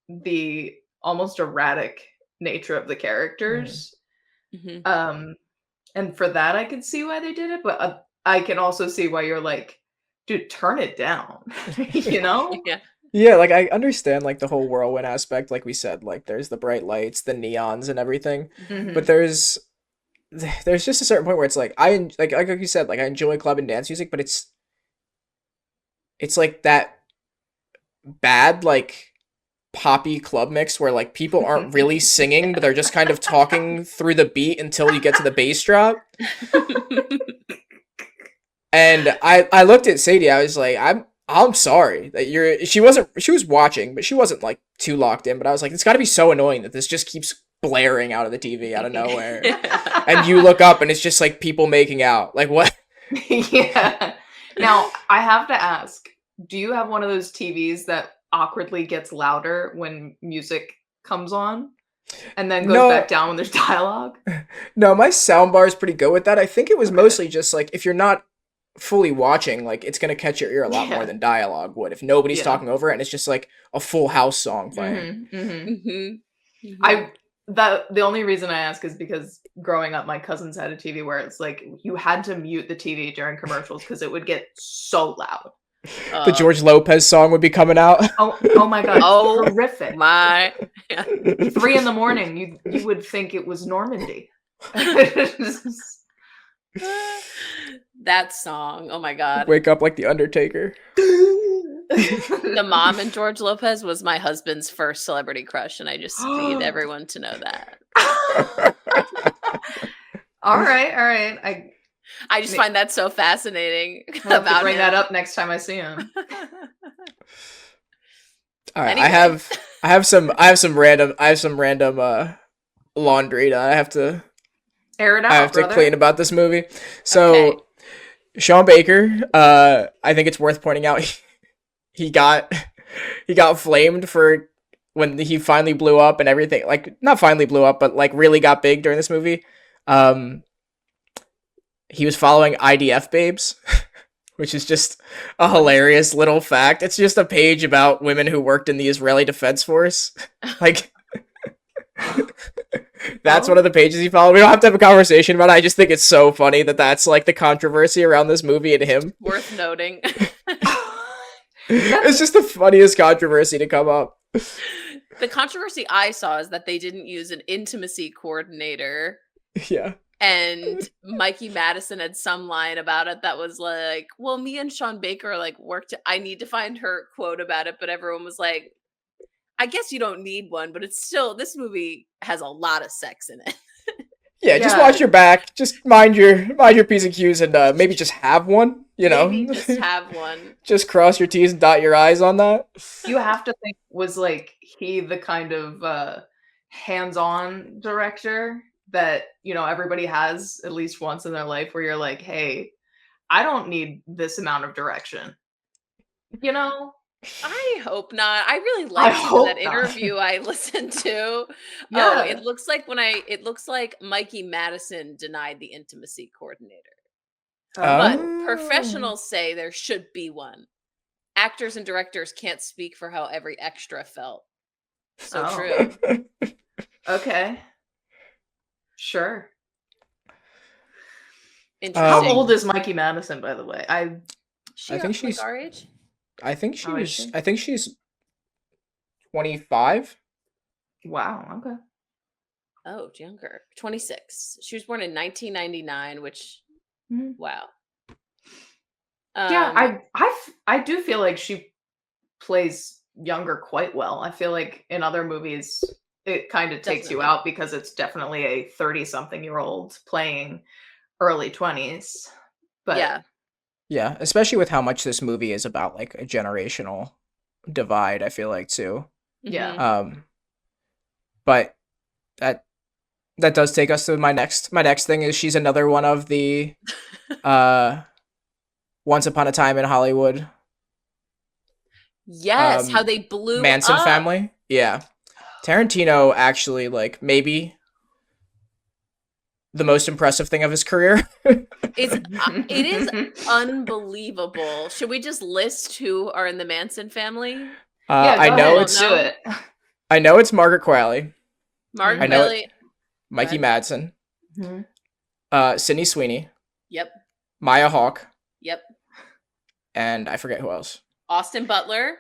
the almost erratic nature of the characters. Mm-hmm. And for that I can see why they did it, but I can also see why you're like, dude, turn it down. You know? Yeah. Yeah, like I understand like the whole whirlwind aspect, like we said, like there's the bright lights, the neons and everything. Mhm. But there's just a certain point where it's like like you said, like I enjoy club and dance music, but it's like that bad like poppy club mix where like people aren't really singing, but they're just kind of talking through the beat until you get to the bass drop. And I looked at Sadie, I was like, I'm sorry that she was watching, but she wasn't like too locked in, but I was like, it's gotta be so annoying that this just keeps blaring out of the TV out of nowhere. And you look up and it's just like people making out. Like what? Yeah. Now, I have to ask, do you have one of those TVs that awkwardly gets louder when music comes on and then goes No. back down when there's dialogue? No, my sound bar is pretty good with that. I think it was mostly just like if you're not fully watching, like it's gonna catch your ear a lot more than dialogue would if nobody's talking over it and it's just like a Full House song playing. The only reason I ask is because growing up, my cousins had a TV where it's like you had to mute the TV during commercials because it would get so loud. The George Lopez song would be coming out. Oh my god! Oh, horrific! My 3 a.m, you would think it was Normandy. That song. Oh my god. Wake up like the Undertaker. The mom in George Lopez was my husband's first celebrity crush, and I just need everyone to know that. All right. I just find that so fascinating. I'll have to bring that up next time I see him. All right, Anyway. I have some random laundry that I have to Air it out, brother. clean about this movie. So Okay. Sean Baker, I think it's worth pointing out he got flamed for when he finally blew up and everything. Like not finally blew up, but like really got big during this movie. he was following IDF babes, which is just a hilarious little fact. It's just a page about women who worked in the Israeli Defense Force. Like, that's one of the pages he followed. We don't have to have a conversation about it. I just think it's so funny that that's like the controversy around this movie and him. Worth noting. It's just the funniest controversy to come up. The controversy I saw is that they didn't use an intimacy coordinator. Yeah. And Mikey Madison had some line about it that was like, well, me and Sean Baker like worked. I need to find her quote about it, but everyone was like, I guess you don't need one, but it's still, this movie has a lot of sex in it. Yeah, just watch your back. Just mind your P's and Q's, and maybe just have one. You know, maybe just have one. Just cross your T's and dot your I's on that. You have to think, was like he the kind of hands-on director that, you know, everybody has at least once in their life where you're like, hey, I don't need this amount of direction. You know? I hope not. I really liked that interview I listened to. Yeah. Oh, it looks like Mikey Madison denied the intimacy coordinator. But professionals say there should be one. Actors and directors can't speak for how every extra felt. So true. Okay. Sure. Interesting. How old is Mikey Madison, by the way? I think she's our age. I think she's 25. Wow. Okay. Oh, younger. 26. She was born in 1999, which wow. Yeah, I do feel like she plays younger quite well. I feel like in other movies it kind of takes you out because it's definitely a 30-something-year-old playing early 20s. But yeah, especially with how much this movie is about like a generational divide, I feel like too. Yeah. But that does take us to my next thing is she's another one of the Once Upon a Time in Hollywood. Yes, how they blew Manson up. family. Yeah. Tarantino actually like maybe the most impressive thing of his career. It is unbelievable. Should we just list who are in the Manson family? I know I know it's Margaret Qualley. Margaret Qualley. Mikey Madsen. Sydney Sweeney. Yep. Maya Hawke. Yep. And I forget who else. Austin Butler.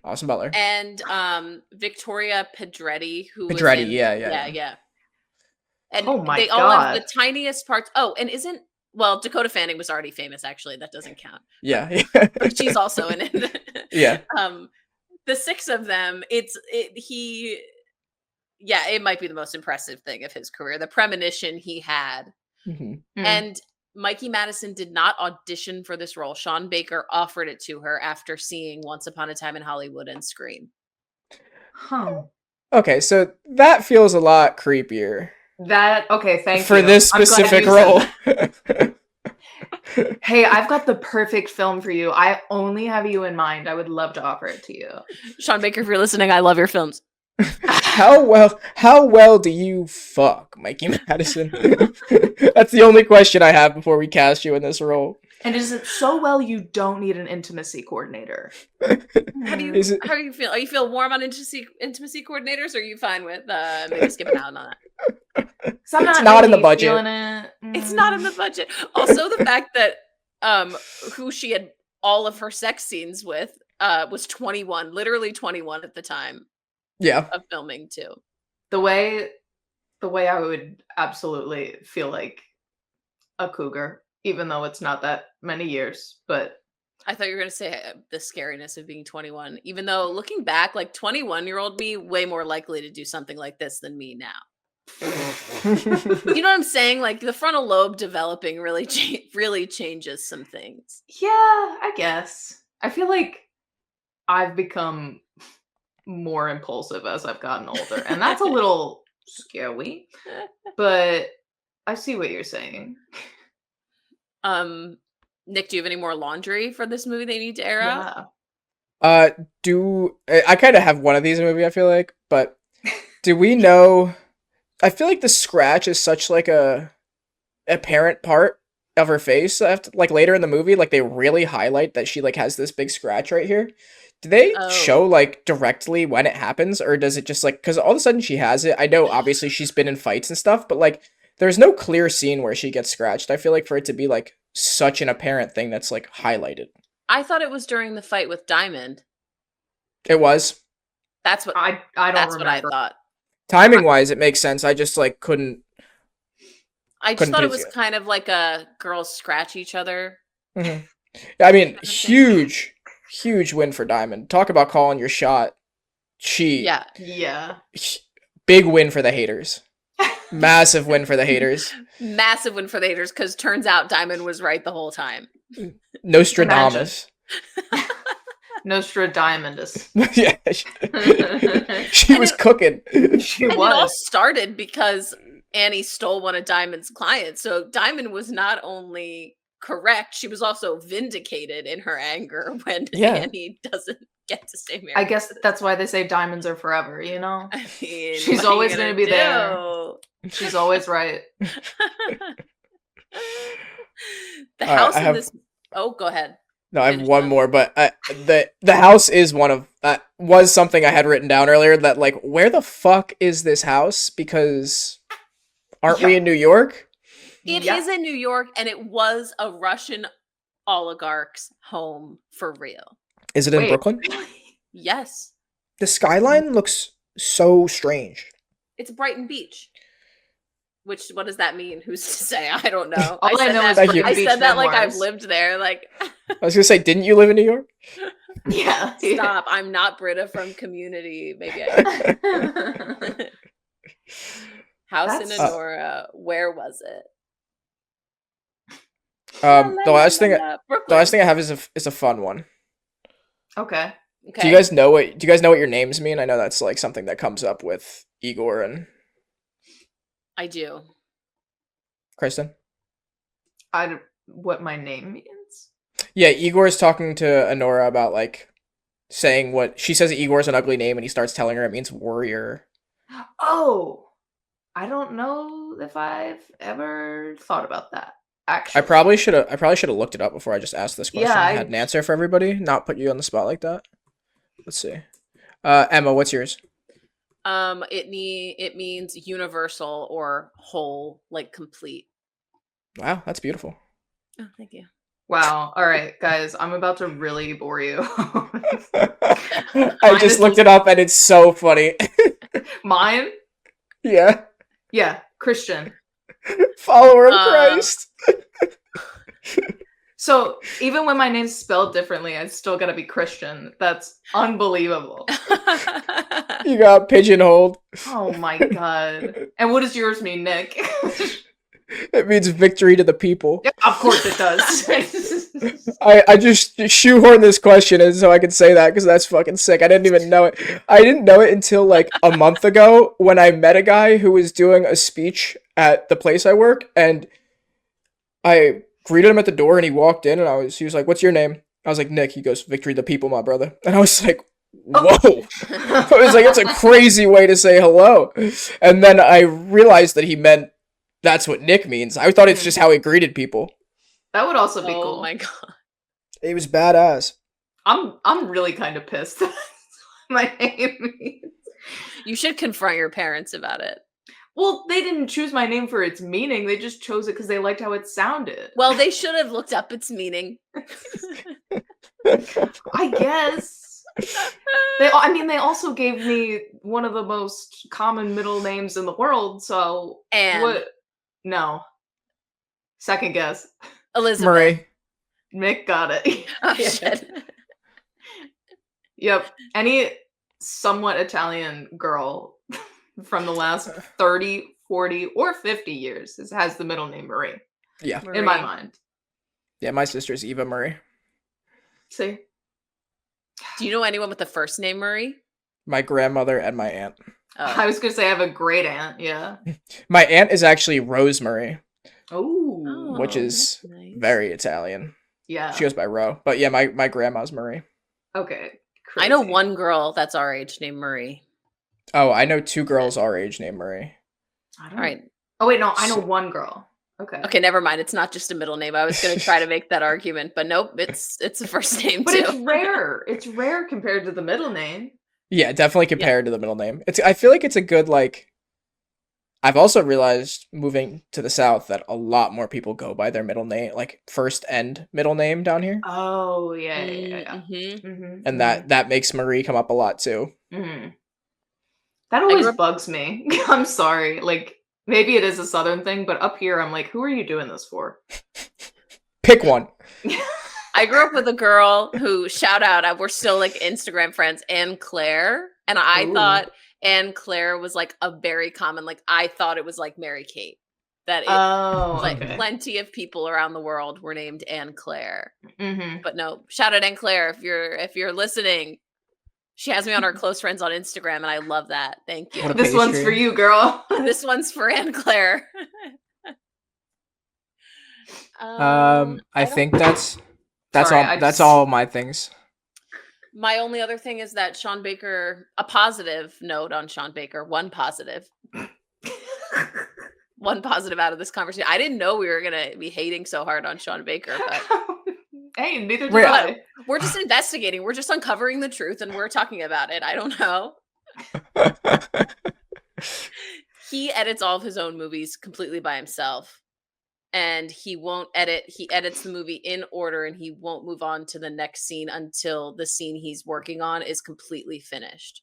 Austin Butler. And Victoria Pedretti, yeah. And they all have the tiniest parts. Oh, and Dakota Fanning was already famous, actually. That doesn't count. Yeah. But she's also in it. Yeah. The six of them, it might be the most impressive thing of his career. The premonition he had. And Mikey Madison did not audition for this role. Sean Baker offered it to her after seeing Once Upon a Time in Hollywood and Scream. Huh. Okay, so that feels a lot creepier. Thank you. For this specific role. Hey, I've got the perfect film for you. I only have you in mind. I would love to offer it to you. Sean Baker, if you're listening, I love your films. How well do you fuck, Mikey Madison? That's the only question I have before we cast you in this role. And is it so well you don't need an intimacy coordinator? How do you feel? Are you feel warm on intimacy coordinators, or are you fine with maybe skipping out on that? It's not in the budget. It's not in the budget. Also, the fact that who she had all of her sex scenes with was 21, literally 21 at the time. Of filming too. The way I would absolutely feel like a cougar, even though it's not that many years, but I thought you were going to say the scariness of being 21, even though looking back, like 21-year-old me, way more likely to do something like this than me now. You know what I'm saying? Like the frontal lobe developing really changes some things. Yeah, I guess. I feel like I've become more impulsive as I've gotten older, and that's a little scary, but I see what you're saying. Nick, do you have any more laundry for this movie they need to air out? I kind of have one of these in the movie, I feel like, but do we know? I feel like the scratch is such like a apparent part of her face left. Like later in the movie, like they really highlight that she like has this big scratch right here. Do they show Oh. like directly when it happens, or does it just like because all of a sudden she has it? I know obviously she's been in fights and stuff, but like there's no clear scene where she gets scratched. I feel like for it to be like such an apparent thing that's like highlighted. I thought it was during the fight with Diamond. It was. That's what I don't that's what I remember. thought. Timing wise, it makes sense. I just like couldn't. I just Couldn't thought put it it was together. kind of like a girls scratch each other. Mhm. I mean, of thing. huge win for Diamond. Talk about calling your shot. Yeah. Yeah. Big win for the haters. Massive win for the haters. Massive win for the haters because turns out Diamond was right the whole time. Nostradamus. Nostradamus. Yeah, she was cooking. She And it all was. started because Annie stole one of Diamond's clients. So Diamond was not only correct, she was also vindicated in her anger when Yeah. Annie doesn't get to stay married. I guess that's why they say diamonds are forever, you know? I mean, She's what are you always gonna be there. do? She's always right. The All right, house I in have- this. Oh, go ahead. No, I have Finish one up. more, but the house is one of was something I had written down earlier. That like, where the fuck is this house? Because aren't we Yeah. in New York? It is Yeah. in New York, and it was a Russian oligarch's home for real. Is it in Wait. Brooklyn? Yes, The skyline looks so strange. it's Brighton Beach. Which, what does that mean? Who's to say? I don't know. All I said know that, is Thank you. I Beach said that like I've Memoirs. lived there. Like, I was gonna say, didn't you live in New York? Yeah. stop. I'm not Britta from Community. Maybe I am. House in That's- Anora. Where was it? The last thing I Brooklyn. have is a fun one. Okay. Okay. Do you guys know what your names mean? I know that's like something that comes up with Igor and I do. Kristen. What my name means? Yeah, Igor is talking to Anora about like saying what she says. Igor's an ugly name, and he starts telling her it means warrior. Oh, I don't know if I've ever thought about that. Actually, I probably should have looked it up before I just asked this question. Yeah, I had an answer for everybody, not put you on the spot like that. Let's see. Emma, what's yours? It means universal or whole, like complete. Wow, that's beautiful. Oh, thank you. Wow. All right, guys, I'm about to really bore you. I just looked it up, and it's so funny. Mine? Yeah, Yeah, Christian. follower of Christ. So even when my name's spelled differently, I still gotta be Christian. That's unbelievable. You got pigeonholed. Oh my god. And what does yours mean, Nick? It means victory to the people. Yeah, of course it does. I just shoehorned this question in so I could say that because that's fucking sick. I didn't even know it. I didn't know it until like a month ago when I met a guy who was doing a speech at the place I work, and I greeted him at the door, and he walked in, and he was like, "What's your name?" I was like, "Nick." He goes, "Victory to the people, my brother." And I was like, whoa. I was like, it's a crazy way to say hello. And then I realized that he meant that's what Nick means. I thought it's just how he greeted people. That would also be Oh cool. my god. It was badass. I'm really kind of pissed. That's what my name means. You should confront your parents about it. Well, they didn't choose my name for its meaning. They just chose it because they liked how it sounded. Well, they should have looked up its meaning. I guess. They also gave me one of the most common middle names in the world, so And what? No. Second guess. Elizabeth. Marie. Mick got it. Oh, shit. Yep. Any somewhat Italian girl from the last 30, 40, or 50 years has the middle name Marie, Yeah. in my Marie. mind. Yeah, my sister's Eva Murray. See? Do you know anyone with the first name Marie? My grandmother and my aunt. I Oh. was going to say I have a great aunt, yeah. My aunt is actually Rosemary, Ooh. which Oh, is that's nice. very Italian. Yeah. She goes by Ro. But yeah, my grandma's Marie. Okay. I know crazy. one girl that's our age named Marie. Oh, I know two girls our age named Marie. I don't All right. Oh, wait, no. I know one girl. Okay. Okay, never mind. It's not just a middle name. I was going to try to make that argument, but nope, it's a first name But too. it's rare. It's rare compared to the middle name. Yeah, definitely compared to the middle name. I feel like it's a good, like, I've also realized moving to the South that a lot more people go by their middle name, like first and middle name down here. Oh, yeah. Mm-hmm. And that makes Marie come up a lot too. That always bugs me. I'm sorry. Like, maybe it is a Southern thing, but up here, I'm like, who are you doing this for? Pick one. I grew up with a girl who, shout out, we're still like Instagram friends, Anne Claire. And I thought Anne Claire was like a very common, like, I thought it was like Mary Kate. That it, plenty of people around the world were named Anne Claire. But no, shout out Anne Claire if you're listening. She has me on her close friends on Instagram, and I love that. Thank you. This one's for you, girl. This one's for Anne Claire. I think that's all my things. My only other thing is that Sean Baker, a positive note on Sean Baker, one positive out of this conversation. I didn't know we were going to be hating so hard on Sean Baker, but hey, neither did I. We're just investigating. We're just uncovering the truth and we're talking about it. I don't know. He edits all of his own movies completely by himself. And he won't edit. He edits the movie in order and he won't move on to the next scene until the scene he's working on is completely finished.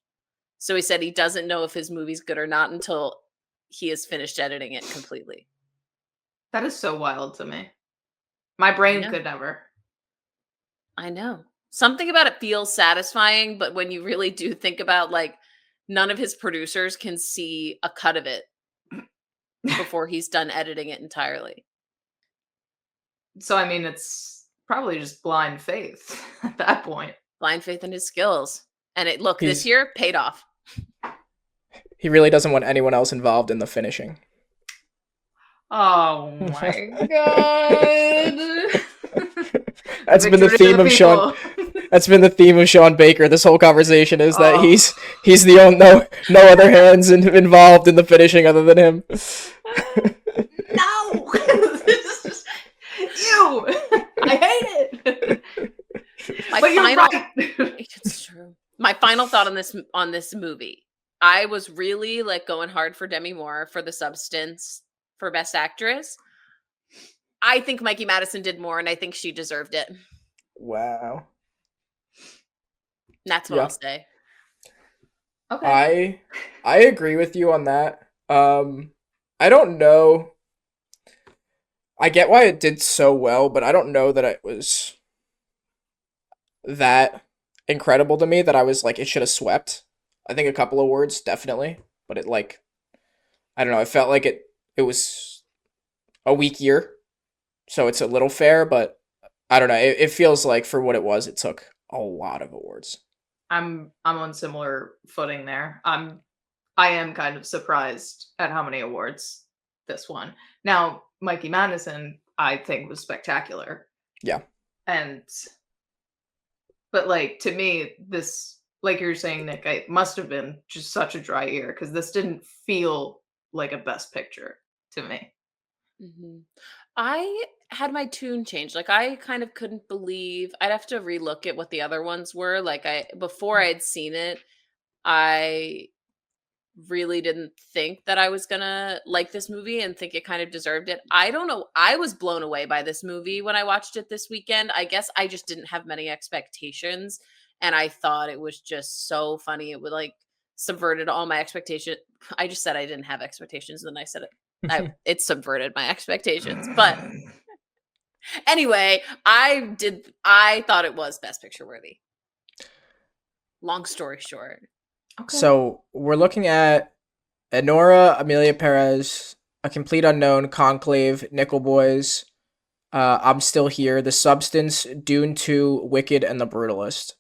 So he said he doesn't know if his movie's good or not until he has finished editing it completely. That is so wild to me. My brain could never. I know. Something about it feels satisfying, but when you really do think about, like, none of his producers can see a cut of it before he's done editing it entirely. So, I mean, it's probably just blind faith at that point. Blind faith in his skills. And this year paid off. He really doesn't want anyone else involved in the finishing. Oh my god. That's been the theme of Sean. That's been the theme of Sean Baker. This whole conversation is that he's the only no other hands involved in the finishing other than him. No. Ew! I hate it. But you're right. It's true. My final thought on this movie. I was really like going hard for Demi Moore for The Substance for Best Actress. I think Mikey Madison did more, and I think she deserved it. Wow. That's what I'll say. Okay. I agree with you on that. I don't know. I get why it did so well, but I don't know that it was that incredible to me that I was like, it should have swept. I think a couple awards, definitely. But it, like, I don't know, it felt like it was a weak year. So it's a little fair, but I don't know. It feels like for what it was, it took a lot of awards. I'm on similar footing there. I am kind of surprised at how many awards this won. Now, Mikey Madison, I think, was spectacular. Yeah. But like, to me, this, like you're saying, Nick, it must have been just such a dry year because this didn't feel like a Best Picture to me. Mm-hmm. I had my tune changed. Like, I kind of couldn't believe. I'd have to relook at what the other ones were. Like, before I had seen it, I really didn't think that I was gonna like this movie and think it kind of deserved it. I don't know. I was blown away by this movie when I watched it this weekend. I guess I just didn't have many expectations, and I thought it was just so funny. It would like subverted all my expectations. I just said I didn't have expectations, and then I said it. It subverted my expectations. But anyway, I thought it was Best Picture worthy. Long story short. Okay. So we're looking at Anora, Amelia Perez, A Complete Unknown, Conclave, Nickel Boys, I'm Still Here, The Substance, Dune 2, Wicked, and The Brutalist.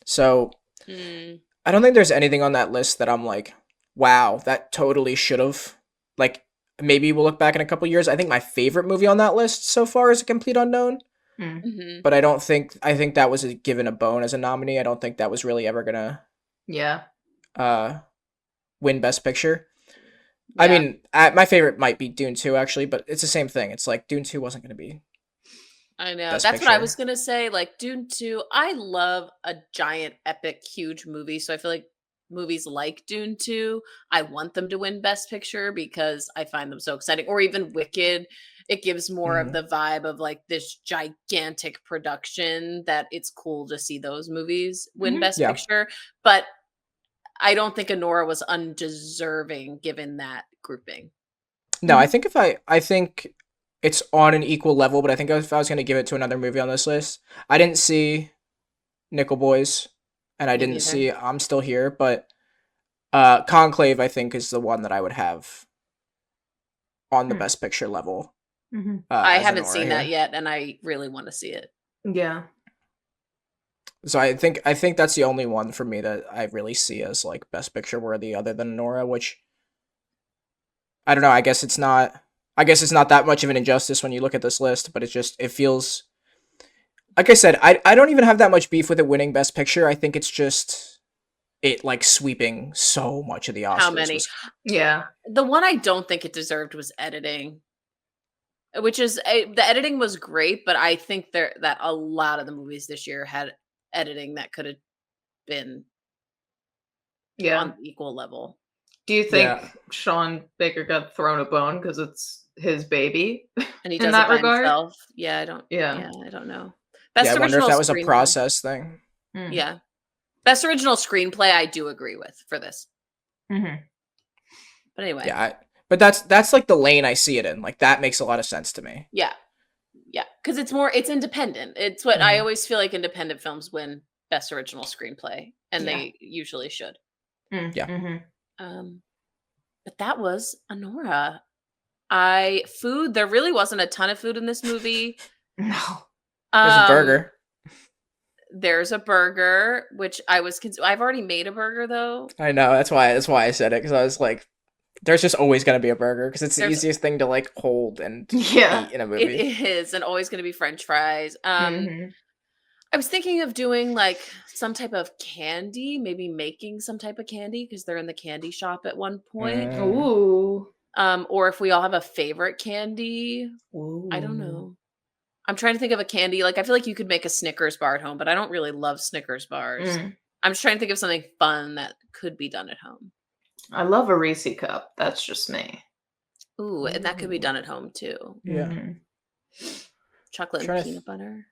So I don't think there's anything on that list that I'm like, wow, that totally should have. Like, maybe we'll look back in a couple years. I think my favorite movie on that list so far is A Complete Unknown. Mm-hmm. But I think that was given a bone as a nominee. I don't think that was really ever gonna win Best Picture. I Yeah. mean, my favorite might be Dune 2 actually, but it's the same thing. It's like Dune 2 wasn't going to be I know. Best That's what I was Picture. gonna say. Like Dune 2, I love a giant, epic, huge movie. So I feel like movies like Dune 2, I want them to win Best Picture because I find them so exciting. Or even Wicked. It gives more of Mhm. the vibe of like this gigantic production that it's cool to see those movies win Mhm. Best Yeah. Picture. But I don't think Anora was undeserving given that grouping. No, Mhm. I think it's on an equal level, but I think if I was going to give it to another movie on this list, I didn't see Nickel Boys and I Me didn't neither. see I'm Still Here, but Conclave I think is the one that I would have on the Hmm. Best Picture level Mhm. I as haven't Anora seen that here. yet, and I really want to see it. Yeah. So I think that's the only one for me that I really see as like Best Picture worthy other than Nora, which I don't know, I guess it's not that much of an injustice when you look at this list, but it feels like I said, I don't even have that much beef with it winning Best Picture. I think it's just it like sweeping so much of the How Oscars many? was Yeah. The one I don't think it deserved was editing, which is the editing was great, but I think that a lot of the movies this year had editing that could have been Yeah. on equal level. Do you yeah. think Sean Baker got thrown a bone because it's his baby And he in does it that by regard? himself. Yeah, I don't. Yeah. Yeah, I don't know. Yeah, I Best wonder if original that was a screenplay. process thing. Mm. Yeah, best original screenplay. I do agree with for this. Mhm. But anyway, Yeah, but that's like the lane I see it in. Like that makes a lot of sense to me. yeah, yeah, because it's independent. It's what I Mhm. always feel like independent films win best original screenplay, and Yeah. they usually should. Mm. Yeah. Mhm. Um, but that was Anora. Food. There really wasn't a ton of food in this movie. No. There's a Um, burger. there's a burger, which I've already made a burger though. I know, that's why I said it, because I was like, there's just always gonna be a burger because it's the There's easiest thing to like hold and Yeah. eat in a it movie. is and always going to be French fries. Mhm. I was thinking of doing like some type of candy, maybe making some type of candy because they're in the candy shop at one point. Mm. Ooh. Or if we all have a favorite candy, I don't Ooh. know. I'm trying to think of a candy. Like I feel like you could make a Snickers bar at home, but I don't really love Snickers bars. Mm. I'm just trying to think of something fun that could be done at home. I love a Reese cup. That's just me. Ooh, and that could be Ooh. done at home too. Yeah. Mhm. Chocolate and Trying to peanut butter.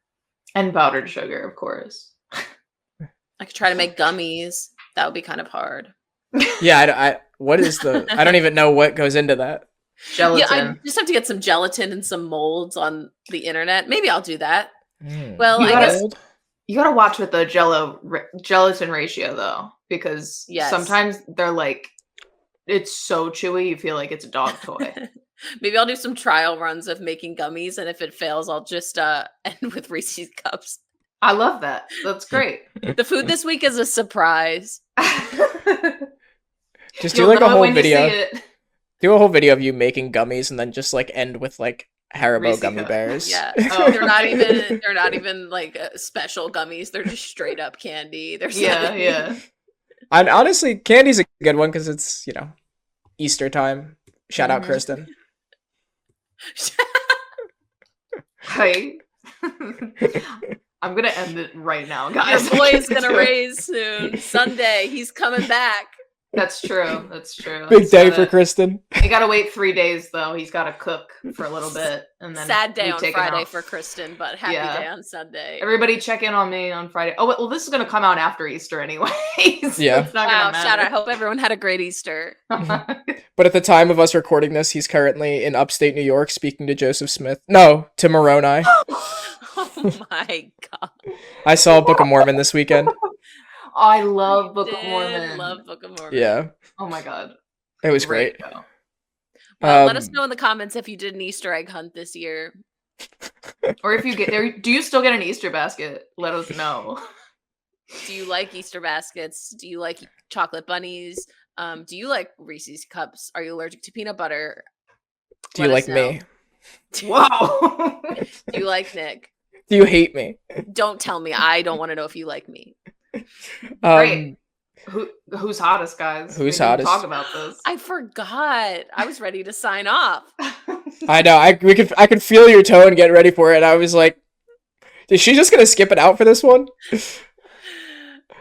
And powdered sugar, of course. I could try to make gummies. That would be kind of hard. Yeah, what is I don't even know what goes into that. Yeah, I Gelatin. just have to get some gelatin and some molds on the internet. Maybe I'll do that. Mm. Well, You I gotta- guess Mold? You gotta watch with the gelatin ratio though, because yes. sometimes they're like, it's so chewy, you feel like it's a dog toy. Maybe I'll do some trial runs of making gummies, and if it fails, I'll just end with Reese's cups. I love that. That's great. The food this week is a surprise. Just do You'll like know a it whole when you see video. it. Do a whole video of you making gummies and then just like end with like Haribo Reese gummy cup. bears. Yeah, Oh. they're not even like special gummies. They're just straight up candy. There's Yeah, nothing- yeah. And honestly, candy's a good one because it's, Easter time. Shout out Mhm. Kristen. Hi. I'm gonna end it right now, guys. Your boy is gonna Do it. raise soon. Sunday, he's coming back. That's true. That's true. Big He's day for gotta- Kristen. He gotta wait 3 days though. He's gotta cook for a little bit, and then Sad day we on take him Friday out. for Kristen, but happy Yeah. day on Sunday. Everybody check in on me on Friday. Oh well, this is gonna come out after Easter anyways. Yeah. It's not Wow, gonna shout out. I matter. hope everyone had a great Easter. But at the time of us recording this, he's currently in upstate New York speaking to Joseph Smith. No, to Moroni. Oh my god. I saw Book of Mormon this weekend. I love Book of Did Mormon. love Book of Mormon. Yeah, Oh my god. it was great. show. Well, let us Um, know in the comments if you did an Easter egg hunt this year. Or if you get there, do you still get an Easter basket? Let us know. Do you like Easter baskets? Do you like chocolate bunnies? Do you like Reese's cups? Are you allergic to peanut butter? Do you Let us like know. me? Wow. Do you like Nick? Do you hate me? Don't tell me. I don't want to know if you like me. Great. Who's hottest, guys? Who's We need to hottest? Talk about this. I forgot. I was ready to sign off. I know. I could feel your tone getting ready for it. And I was like, is she just gonna skip it out for this one?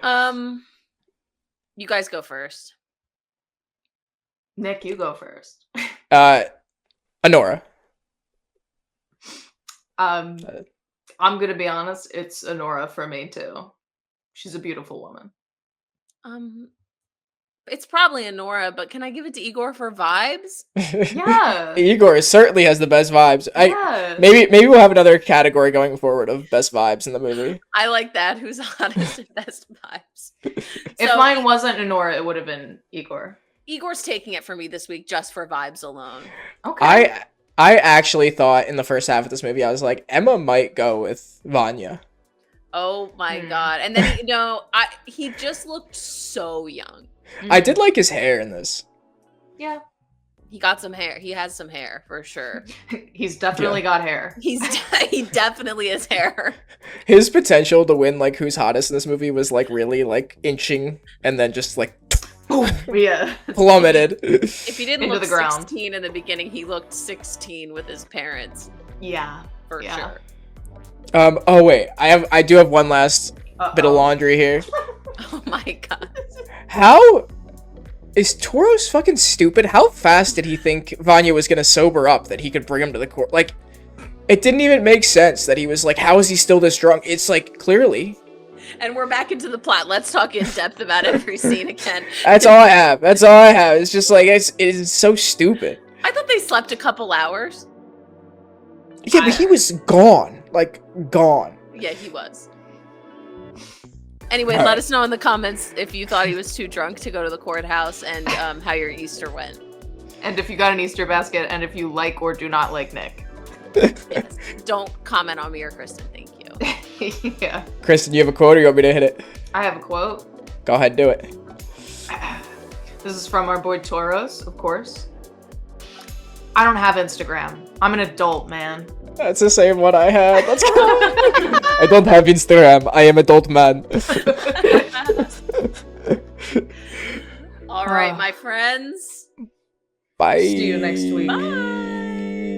You guys go first. Nick, you go first. Anora. I'm gonna be honest. It's Anora for me too. She's a beautiful woman. It's probably Anora, but can I give it to Igor for vibes? Yeah. Igor certainly has the best vibes. Yeah. Maybe we'll have another category going forward of best vibes in the movie. I like that. Who's hottest and best vibes? If mine wasn't Anora, it would have been Igor. Igor's taking it for me this week just for vibes alone. Okay. I actually thought in the first half of this movie, I was like, Emma might go with Vanya. Oh my god. And then, he just looked so young. I did like his hair in this. Yeah. He got some hair. He has some hair for sure. He's definitely got hair. He definitely has hair. His potential to win like Who's Hottest in this movie was like really like inching and then just like Yeah. plummeted. If he didn't Into look the ground. 16 in the beginning, he looked 16 with his parents. Yeah. For sure. Oh wait, I do have one last bit of laundry here. Oh my god. How is Toro's fucking stupid? How fast did he think Vanya was gonna sober up that he could bring him to the court? Like, it didn't even make sense that he was like, how is he still this drunk? It's like, clearly. And we're back into the plot. Let's talk in depth about every scene again. That's all I have. It's just like, it is so stupid. I thought they slept a couple hours. Yeah, but he was gone. Like, gone. Yeah, he was. Anyway, All let right. us know in the comments if you thought he was too drunk to go to the courthouse and how your Easter went. And if you got an Easter basket, and if you like or do not like Nick. Yes. Don't comment on me or Kristen. Thank you. Yeah. Kristen, you have a quote or you want me to hit it? I have a quote. Go ahead, do it. This is from our boy Toros, of course. I don't have Instagram. I'm an adult, man. That's the same one I had. Let's go. I don't have Instagram. I am adult man. All right, my friends. Bye. See you next week. Bye.